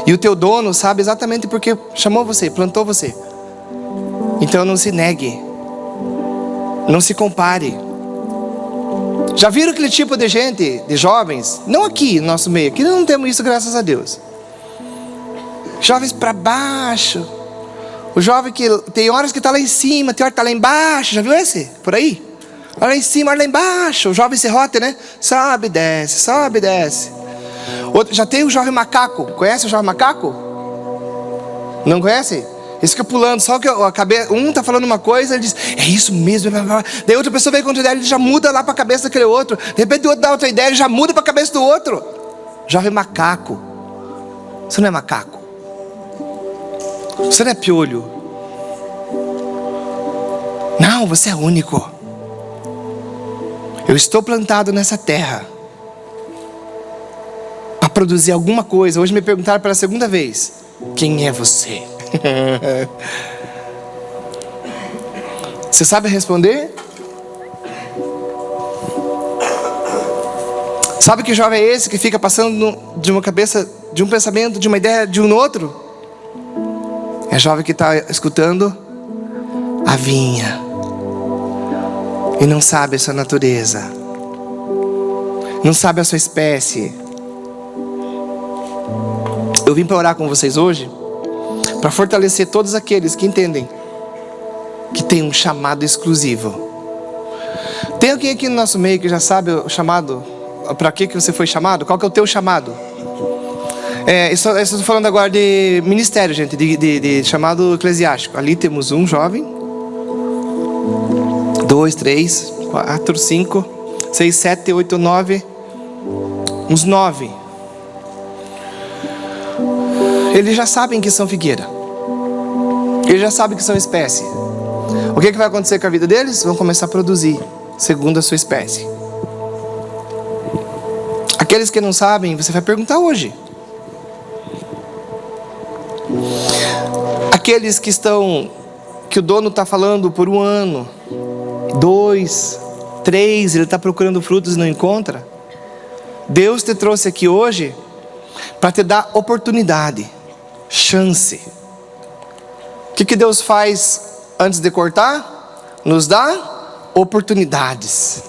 E o teu dono sabe exatamente porque chamou você, plantou você. Então não se negue. Não se compare. Já viram aquele tipo de gente, de jovens? Não aqui no nosso meio, aqui não temos isso, graças a Deus. Jovens para baixo. O jovem que tem horas que está lá em cima, tem horas que está lá embaixo. Já viu esse? Por aí? Olha lá em cima, olha lá embaixo. O jovem serrote, né? Sobe e desce, sobe e desce. Já tem o jovem macaco. Conhece o jovem macaco? Não conhece? Ele fica pulando, só que a cabeça, um está falando uma coisa, ele diz, é isso mesmo, blá, blá. Daí outra pessoa vem com outra ideia, ele já muda lá para a cabeça daquele outro. De repente o outro dá outra ideia, ele já muda para a cabeça do outro. Jovem macaco. Você não é macaco. Você não é piolho. Não, você é único. Eu estou plantado nessa terra para produzir alguma coisa. Hoje me perguntaram pela segunda vez: quem é você? Você sabe responder? Sabe que jovem é esse que fica passando de uma cabeça, de um pensamento, de uma ideia, de um outro? É jovem que está escutando a vinha e não sabe a sua natureza, não sabe a sua espécie. Eu vim para orar com vocês hoje, para fortalecer todos aqueles que entendem que tem um chamado exclusivo. Tem alguém aqui no nosso meio que já sabe o chamado? Para que você foi chamado? Qual que é o teu chamado? Estou falando agora de ministério, gente, de chamado eclesiástico. Ali temos um jovem. 2, 3, 4, 5, 6, 7, 8, 9. Uns 9. Eles já sabem que são figueira. Eles já sabem que são espécie. O que vai acontecer com a vida deles? Vão começar a produzir segundo a sua espécie. Aqueles que não sabem, você vai perguntar hoje. Aqueles que o dono está falando por 1 ano, 2, 3, ele está procurando frutos e não encontra. Deus te trouxe aqui hoje para te dar oportunidade, chance. O que Deus faz antes de cortar? Nos dá oportunidades.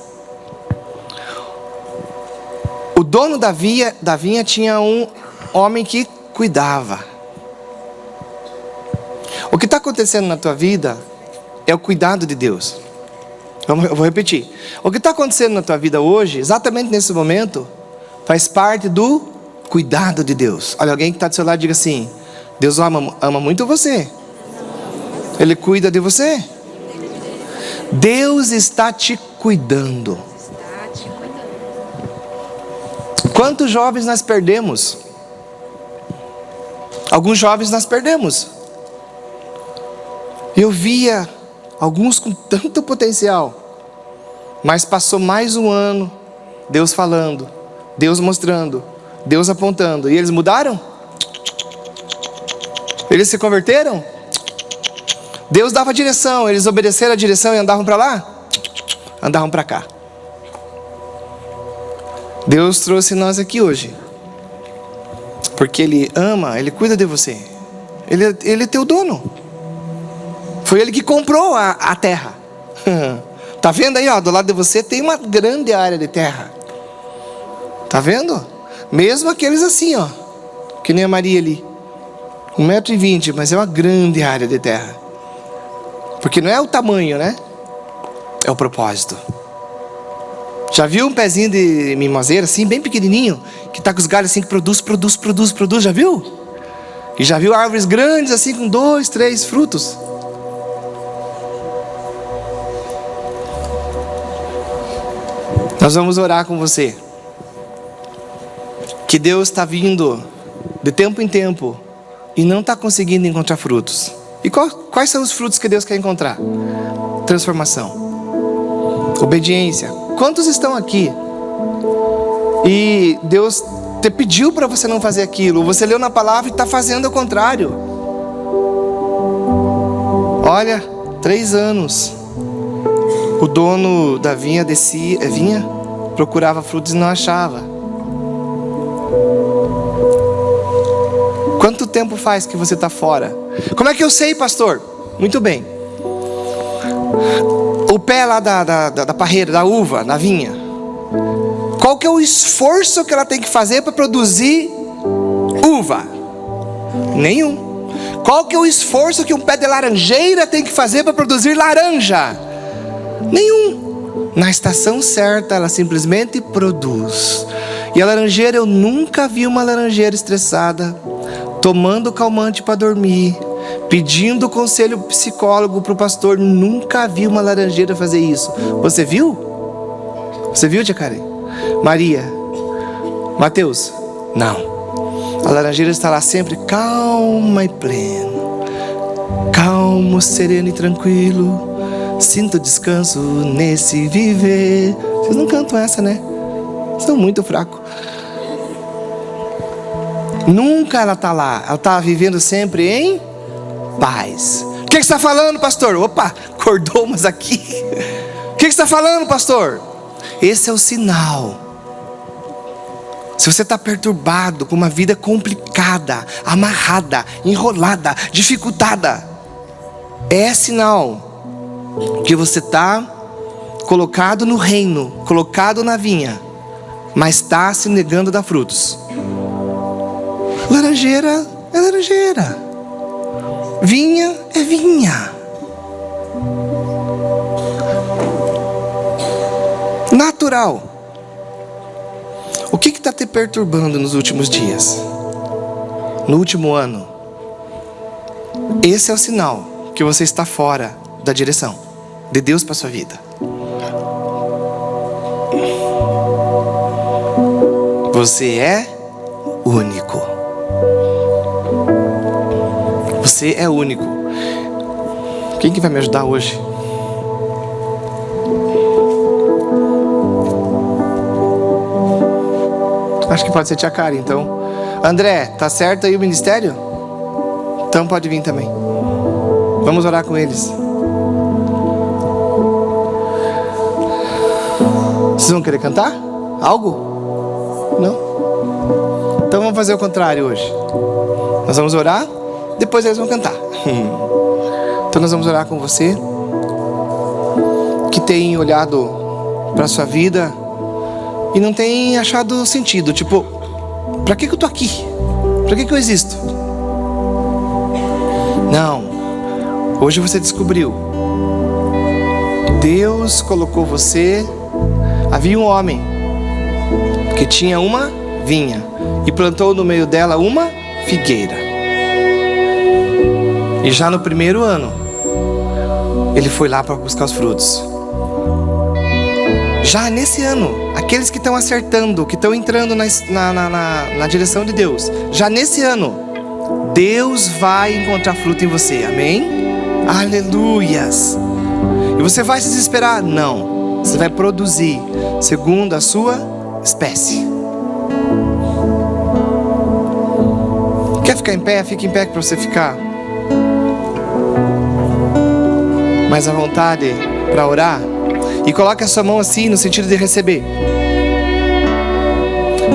O dono da vinha tinha um homem que cuidava. O que está acontecendo na tua vida é o cuidado de Deus. Eu vou repetir. O que está acontecendo na tua vida hoje, exatamente nesse momento, faz parte do cuidado de Deus. Olha, alguém que está do seu lado, diga assim: Deus ama muito você. Ele cuida de você. Deus está te cuidando. Quantos jovens nós perdemos? Alguns jovens nós perdemos. Eu via alguns com tanto potencial, mas passou mais 1 ano, Deus falando, Deus mostrando, Deus apontando, e eles mudaram? Eles se converteram? Deus dava direção, eles obedeceram a direção e andavam para lá? Andavam para cá. Deus trouxe nós aqui hoje porque Ele ama, Ele cuida de você. Ele é teu dono. Foi Ele que comprou a terra. Tá vendo aí, ó, do lado de você tem uma grande área de terra. Tá vendo? Mesmo aqueles assim, ó, que nem a Maria ali, 1,20 m, mas é uma grande área de terra. Porque não é o tamanho, né? É o propósito. Já viu um pezinho de mimoseira assim, bem pequenininho, que tá com os galhos assim que produz, já viu? E já viu árvores grandes assim com 2, 3 frutos? Nós vamos orar com você. Que Deus está vindo de tempo em tempo e não está conseguindo encontrar frutos. E quais são os frutos que Deus quer encontrar? Transformação, obediência. Quantos estão aqui e Deus te pediu para você não fazer aquilo? Você leu na palavra e está fazendo o contrário. Olha, 3 anos. O dono da vinha vinha, procurava frutos e não achava. Quanto tempo faz que você está fora? Como é que eu sei, pastor? Muito bem. O pé lá da parreira, da uva, na vinha. Qual que é o esforço que ela tem que fazer para produzir uva? Nenhum. Qual que é o esforço que um pé de laranjeira tem que fazer para produzir laranja? Nenhum. Na estação certa ela simplesmente produz. E a laranjeira, eu nunca vi uma laranjeira estressada, tomando calmante para dormir, pedindo conselho psicólogo para o pastor. Nunca vi uma laranjeira fazer isso. Você viu? Você viu, tia Karen? Maria, Mateus? Não. A laranjeira está lá sempre calma e plena, calmo, sereno e tranquilo. Sinto descanso nesse viver. Vocês não cantam essa, né? São muito fracos. Nunca ela está lá. Ela está vivendo sempre em paz. O que você está falando, pastor? Opa, acordou umas aqui. O que você está falando, pastor? Esse é o sinal. Se você está perturbado, com uma vida complicada, amarrada, enrolada, dificultada, é sinal que você está colocado no reino, colocado na vinha, mas está se negando a dar frutos. Laranjeira é laranjeira, vinha é vinha. Natural. O que está te perturbando nos últimos dias? No último ano? Esse é o sinal que você está fora da direção de Deus para a sua vida. Você é único. Você é único. Quem que vai me ajudar hoje? Acho que pode ser tia Karen, então. André, tá certo aí o ministério? Então pode vir também. Vamos orar com eles. Vocês vão querer cantar? Algo? Não? Então vamos fazer o contrário hoje. Nós vamos orar, depois eles vão cantar. Então nós vamos orar com você que tem olhado para a sua vida e não tem achado sentido. Tipo, pra que eu tô aqui? Pra que eu existo? Não. Hoje você descobriu. Deus colocou você. Havia um homem que tinha uma vinha e plantou no meio dela uma figueira. E já no primeiro ano, ele foi lá para buscar os frutos. Já nesse ano, aqueles que estão acertando, que estão entrando na direção de Deus, já nesse ano, Deus vai encontrar fruto em você, amém? Aleluias! E você vai se desesperar? Não, você vai produzir segundo a sua espécie. Quer ficar em pé? Fique em pé para você ficar mais à vontade para orar. E coloque a sua mão assim, no sentido de receber.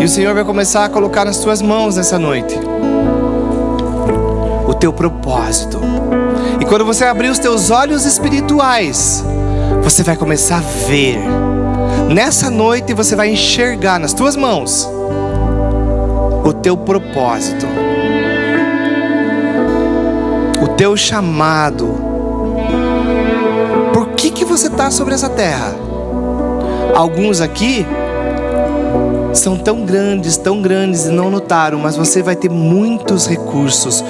E o Senhor vai começar a colocar nas tuas mãos nessa noite o teu propósito. E quando você abrir os teus olhos espirituais, você vai começar a ver. Nessa noite você vai enxergar nas tuas mãos o teu propósito, o teu chamado. Por que você está sobre essa terra? Alguns aqui são tão grandes e não notaram, mas você vai ter muitos recursos.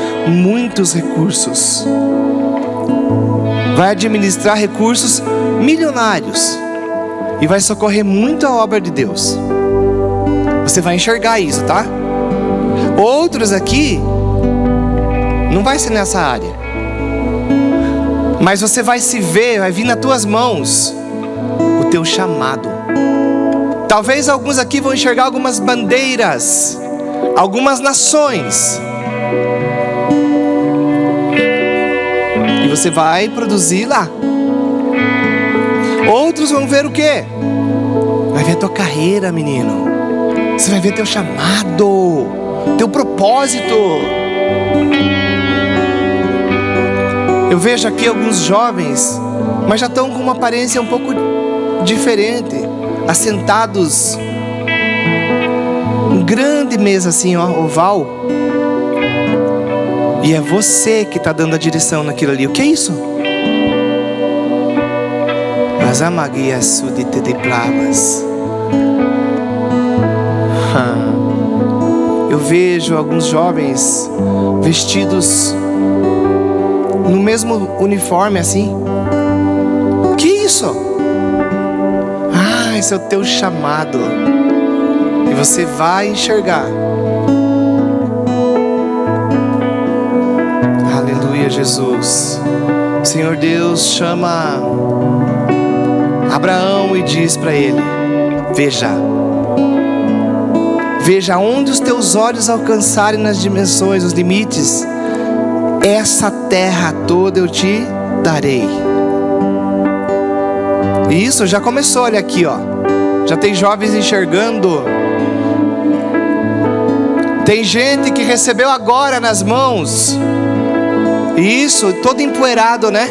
Vai administrar recursos milionários e vai socorrer muito a obra de Deus. Você vai enxergar isso, tá? Outros aqui não vai ser nessa área, mas você vai se ver, vai vir nas tuas mãos o teu chamado. Talvez alguns aqui vão enxergar algumas bandeiras, algumas nações, e você vai produzir lá. Outros vão ver o quê? Vai ver a tua carreira, menino. Você vai ver teu chamado, teu propósito. Eu vejo aqui alguns jovens, mas já estão com uma aparência um pouco diferente, assentados em grande mesa assim, ó, oval. E é você que está dando a direção naquilo ali. O que é isso? As amaguias sudite de plavas. Eu vejo alguns jovens vestidos no mesmo uniforme assim. Que isso? Esse é o teu chamado. E você vai enxergar. Aleluia, Jesus. O Senhor Deus chama Abraão e diz para ele: Veja onde os teus olhos alcançarem nas dimensões, os limites, essa terra toda eu te darei. E isso já começou, olha aqui, ó. Já tem jovens enxergando. Tem gente que recebeu agora nas mãos. E isso, todo empoeirado, né?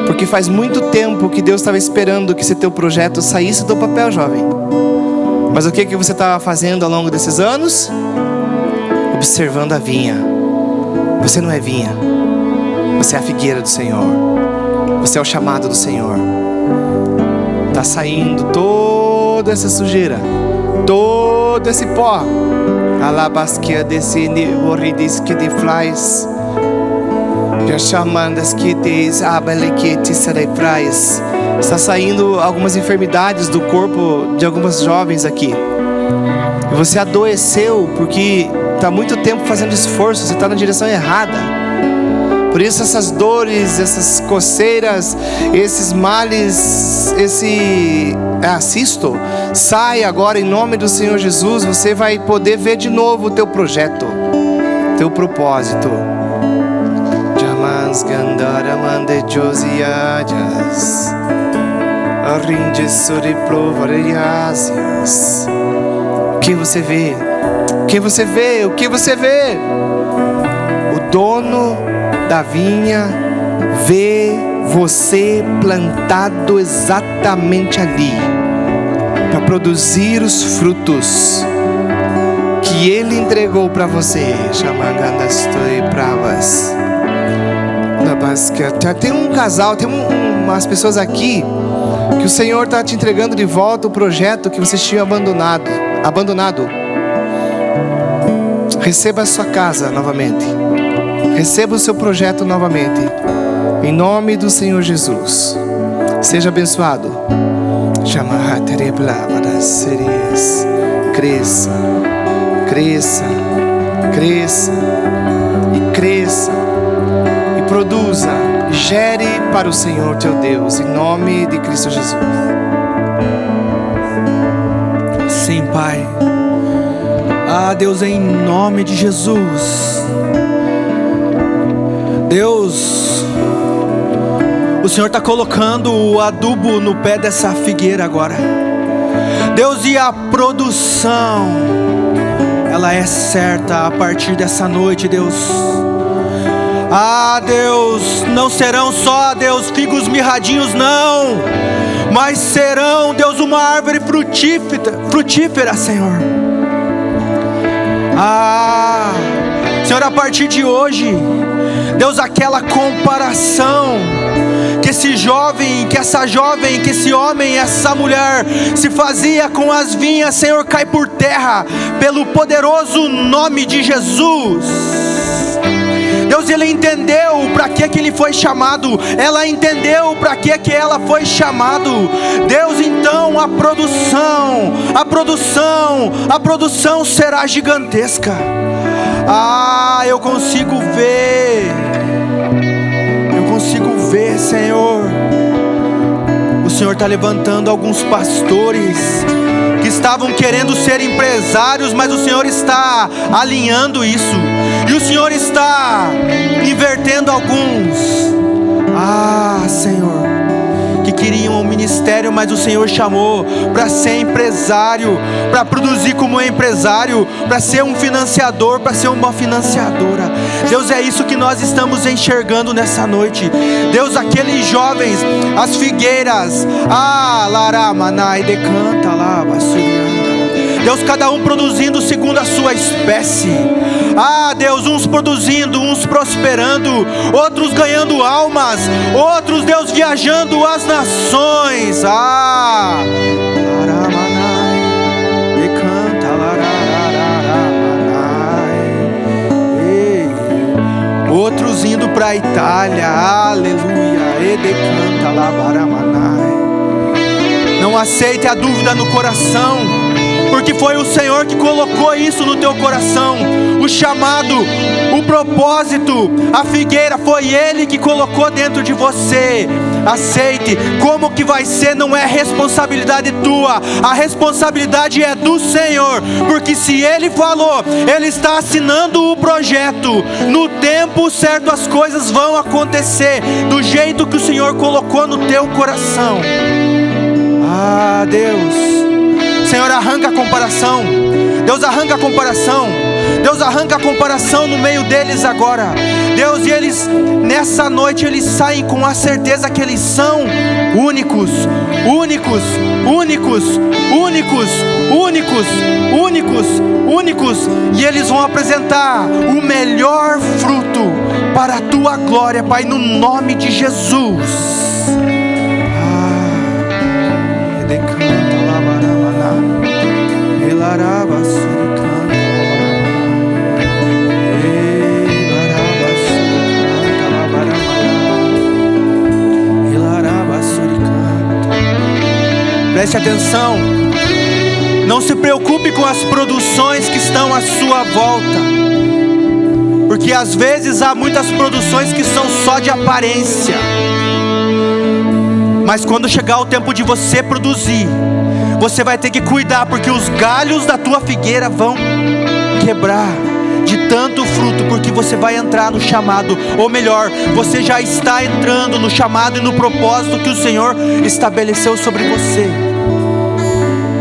Porque faz muito tempo que Deus estava esperando que esse teu projeto saísse do papel, jovem. Mas o que você estava fazendo ao longo desses anos? Observando a vinha. Você não é vinha. Você é a figueira do Senhor. Você é o chamado do Senhor. Está saindo toda essa sujeira, todo esse pó. Alabasquia descende, horridis que de flies. Já chamandas que te abelequete serefrais. está saindo algumas enfermidades do corpo de algumas jovens aqui. E você adoeceu porque está muito tempo fazendo esforço, você está na direção errada. Por isso essas dores, essas coceiras, esses males, esse cisto, sai agora em nome do Senhor Jesus. Você vai poder ver de novo o teu projeto, teu propósito. Jamans gandara mande josiajas, arinde suri provariasias. O que você vê? O que você vê? O que você vê? O dono da vinha vê você plantado exatamente ali para produzir os frutos que Ele entregou para você. Tem um casal, tem umas pessoas aqui que o Senhor está te entregando de volta o projeto que vocês tinham abandonado. Receba a sua casa novamente. Receba o seu projeto novamente. Em nome do Senhor Jesus. Seja abençoado. Cresça, cresça, cresça e cresça e produza, gere para o Senhor teu Deus, em nome de Cristo Jesus. Sim, Pai. Deus, em nome de Jesus. Deus, o Senhor está colocando o adubo no pé dessa figueira agora. Deus, e a produção, ela é certa a partir dessa noite, Deus. Deus, não serão só, Deus, figos mirradinhos, não, mas serão, Deus, uma árvore frutífera, Senhor. Senhor, a partir de hoje, Deus, aquela comparação que esse jovem, que essa jovem, que esse homem, essa mulher se fazia com as vinhas, Senhor, cai por terra pelo poderoso nome de Jesus. Deus, ele entendeu para que ele foi chamado, ela entendeu para que ela foi chamado. Deus, então a produção será gigantesca. Eu consigo ver, Senhor. O Senhor está levantando alguns pastores que estavam querendo ser empresários, mas o Senhor está alinhando isso, e o Senhor está invertendo alguns, Senhor, que queriam um ministério, mas o Senhor chamou para ser empresário, para produzir como empresário, para ser um financiador, para ser uma financiadora. Deus, é isso que nós estamos enxergando nessa noite. Deus, aqueles jovens, as figueiras, Laramanai decanta lá, Deus, cada um produzindo segundo a sua espécie. Deus, uns produzindo, uns prosperando, outros ganhando almas, outros, Deus, viajando as nações. Outros indo para a Itália, aleluia. Não aceite a dúvida no coração, porque foi o Senhor que colocou isso no teu coração. O chamado, o propósito, a figueira, foi Ele que colocou dentro de você. Aceite. Como que vai ser não é responsabilidade tua, a responsabilidade é do Senhor, porque se Ele falou, Ele está assinando o projeto. No tempo certo as coisas vão acontecer do jeito que o Senhor colocou no teu coração. Deus, Senhor, arranca a comparação. Deus, arranca a comparação. Deus, arranca a comparação no meio deles agora. Deus, e eles, nessa noite, eles saem com a certeza que eles são únicos, únicos, únicos, únicos, únicos, únicos, únicos. E eles vão apresentar o melhor fruto para a tua glória, Pai, no nome de Jesus. Preste atenção. Não se preocupe com as produções que estão à sua volta, porque às vezes há muitas produções que são só de aparência. Mas quando chegar o tempo de você produzir, você vai ter que cuidar, porque os galhos da tua figueira vão quebrar de tanto fruto, porque você vai entrar no chamado, ou melhor, você já está entrando no chamado e no propósito que o Senhor estabeleceu sobre você.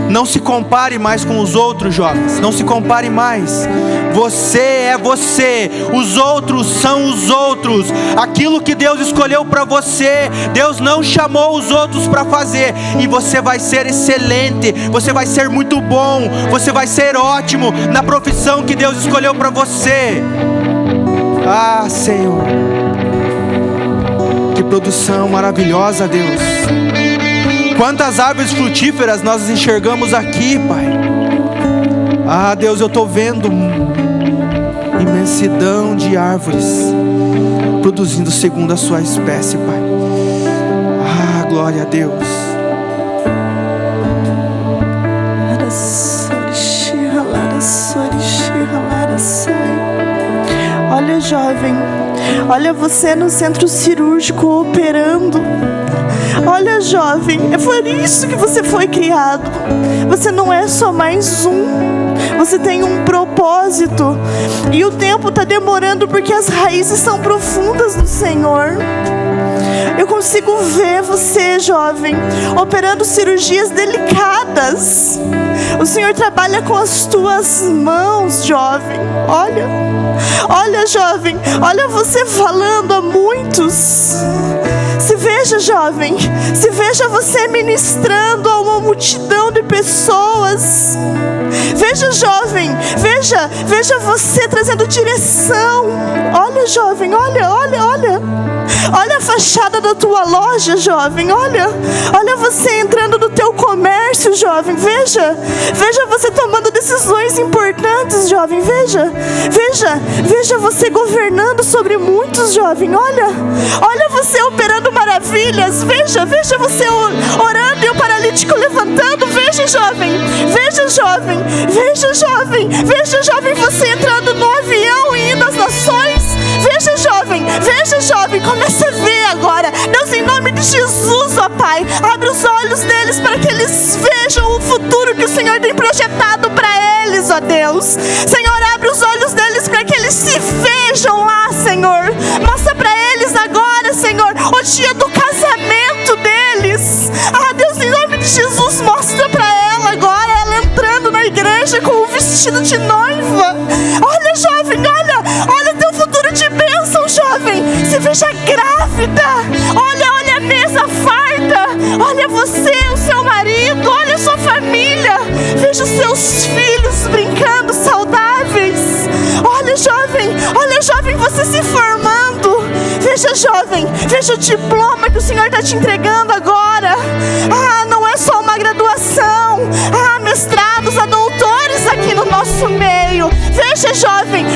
Não se compare mais com os outros, jovens. Não se compare mais. Você é você, os outros são os outros. Aquilo que Deus escolheu para você, Deus não chamou os outros para fazer. E você vai ser excelente, você vai ser muito bom, você vai ser ótimo na profissão que Deus escolheu para você. Ah, Senhor, que produção maravilhosa, Deus. Quantas árvores frutíferas nós enxergamos aqui, Pai. Ah, Deus, eu estou vendo imensidão de árvores produzindo segundo a sua espécie, Pai. Ah, glória a Deus. Olha, jovem, olha você no centro cirúrgico operando. Olha, jovem, é por isso que você foi criado. Você não é só mais um. Você tem um propósito. E o tempo está demorando porque as raízes são profundas no Senhor. Eu consigo ver você, jovem, operando cirurgias delicadas. O Senhor trabalha com as tuas mãos, jovem. Olha, jovem, olha você falando a muitos. Se veja, jovem, se veja você ministrando a uma multidão de pessoas. Veja, jovem, veja você trazendo direção. Olha, jovem, olha. Olha a fachada da tua loja, jovem. Olha você entrando no teu comércio, jovem. Veja você tomando decisões importantes, jovem. Veja você governando sobre muitos, jovem. Olha você operando maravilhas. Veja você orando e o paralítico levantando. Veja, jovem, você entrando no avião e indo às nações. Veja, jovem, comece a ver agora. Deus, em nome de Jesus, ó Pai, abre os olhos deles para que eles vejam o futuro que o Senhor tem projetado para eles, ó Deus. Senhor, abre os olhos deles para que eles se vejam lá, Senhor. Mostra para eles agora, Senhor, o dia do casamento deles. Ah, Deus, em nome de Jesus, mostra para ela agora, ela entrando na igreja com o vestido de noiva. Olha, jovem, olha teu futuro de bênção, jovem. Se veja grávida. Olha a mesa farta. Olha você, o seu marido. Olha a sua família. Veja os seus filhos brincando saudáveis. Olha, jovem, você se formando. Veja, jovem, veja o diploma que o Senhor está te entregando agora. Ah, não é só uma graduação. Ah, mestrados, a doutores aqui no nosso meio. Veja, jovem,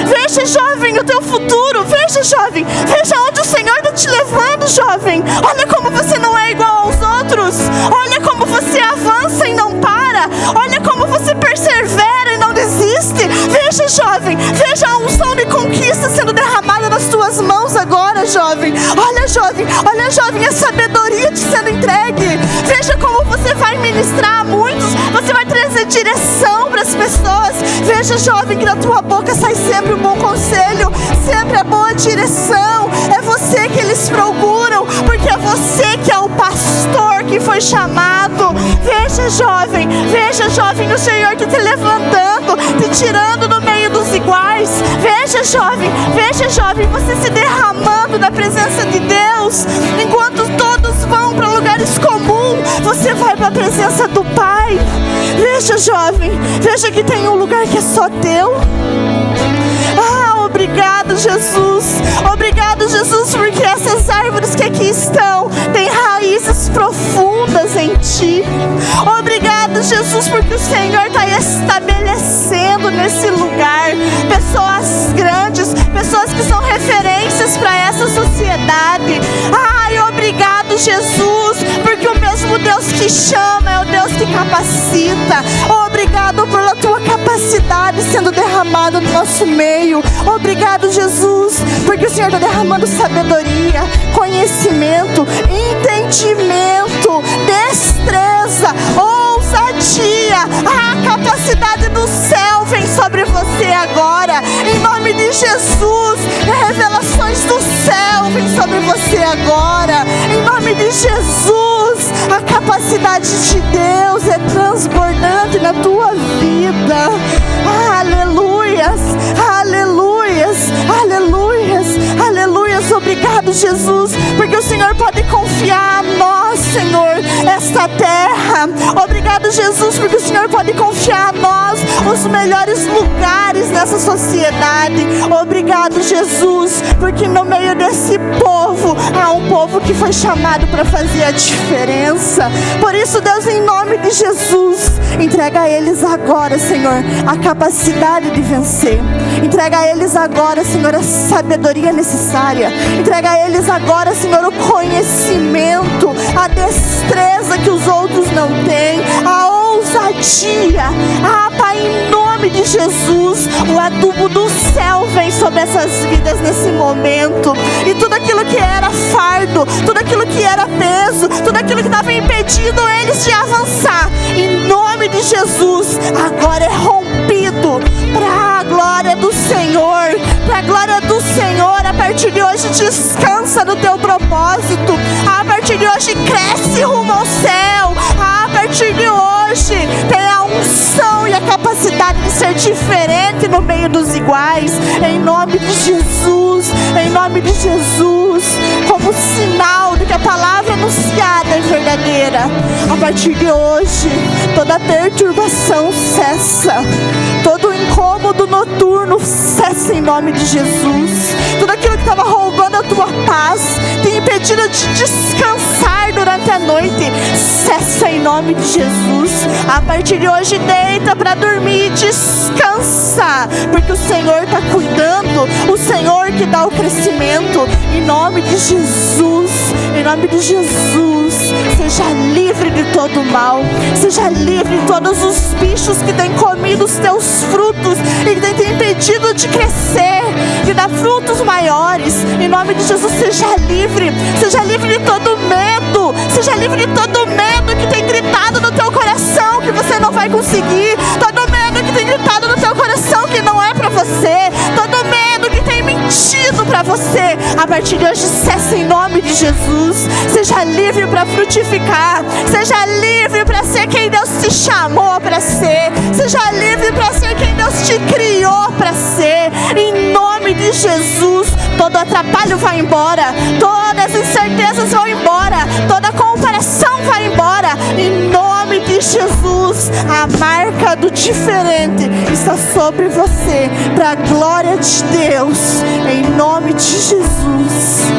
o teu futuro. Veja, jovem, veja onde o Senhor está te levando, jovem. Olha como você não é igual aos outros. Olha como você avança e não para. Olha como você persevera e não desiste. Veja, jovem, veja a unção de conquista sendo derramada nas tuas mãos agora, jovem. Olha, jovem, a sabedoria te sendo entregue. Veja como você vai ministrar a muitos. Você vai trazer direção para as pessoas. Veja, jovem, que da tua boca sai sempre um bom conselho, sempre a boa direção. É você que eles procuram, porque é você que é o pastor que foi chamado. Veja, jovem, o Senhor que te levantando, te tirando do meio dos iguais. Veja, jovem, você se derramando na presença de Deus. Enquanto todos vão para lugares comuns, você vai para a presença do Pai. Veja, jovem, veja que tem um lugar que é só teu. Ah, obrigado, Jesus. Obrigado, Jesus, porque essas árvores que aqui estão têm raízes profundas em Ti. Obrigado, Jesus, porque o Senhor está estabelecendo nesse lugar pessoas grandes, pessoas que são referências tendências para essa sociedade. Ai, obrigado, Jesus, porque o mesmo Deus que chama é o Deus que capacita. Obrigado pela tua capacidade sendo derramada no nosso meio. Obrigado, Jesus, porque o Senhor está derramando sabedoria, conhecimento, entendimento, destreza, ousadia. A capacidade do céu vem sobre você agora, em nome de Jesus. Revelações do céu vem sobre você agora, em nome de Jesus. A capacidade de Deus é transbordante na tua vida. Aleluias, aleluias, aleluias, aleluias. Obrigado, Jesus, porque o Senhor pode confiar a nós, Senhor, esta terra. Obrigado, Jesus, porque o Senhor pode confiar a nós os melhores lugares nessa sociedade. Obrigado, Jesus, porque no meio desse povo há um povo que foi chamado para fazer a diferença. Por isso, Deus, em nome de Jesus, entrega a eles agora, Senhor, a capacidade de vencer. Entrega a eles agora, Senhor, a sabedoria necessária. Entrega a eles agora, Senhor, o conhecimento, a destreza que os outros não têm, a ousadia. Pai, em nome de Jesus, o adubo do céu vem sobre essas vidas nesse momento. E tudo aquilo que era fardo, tudo aquilo que era peso, tudo aquilo que estava impedindo eles de avançar, em nome de Jesus, agora é rompido para a glória do Senhor. Para a glória do Senhor, a partir de hoje descansa no teu propósito. A partir de hoje cresce rumo ao céu. A partir de hoje tem a unção e a capacidade de ser diferente no meio dos iguais. Em nome de Jesus, em nome de Jesus, como sinal de que a palavra anunciada é verdadeira. A partir de hoje, toda perturbação cessa, todo incômodo noturno cessa em nome de Jesus. Tudo aquilo que estava roubando a tua paz, tem impedido de descansar durante a noite, cessa em nome de Jesus. A partir de hoje, deita para dormir e descansa, porque o Senhor está cuidando, o Senhor que dá o crescimento. Em nome de Jesus, em nome de Jesus, seja livre de todo mal, seja livre de todos os bichos que têm comido os teus frutos e que têm impedido de crescer, de dar frutos maiores. Em nome de Jesus, seja livre de todo medo, seja livre de todo medo que tem gritado no teu coração que você não vai conseguir, todo medo que tem gritado no teu coração que não é para você, todo medo que tem mentido para você. A partir de hoje, cessa em nome de Jesus. Seja livre para frutificar, seja livre para ser quem Deus te chamou para ser, seja livre para ser quem Deus te criou para ser. Em nome de Jesus, todo atrapalho vai embora, todas as incertezas vão embora, toda comparação vai embora. Em nome de Jesus, a marca do diferente está sobre você, para a glória de Deus, em nome de Jesus.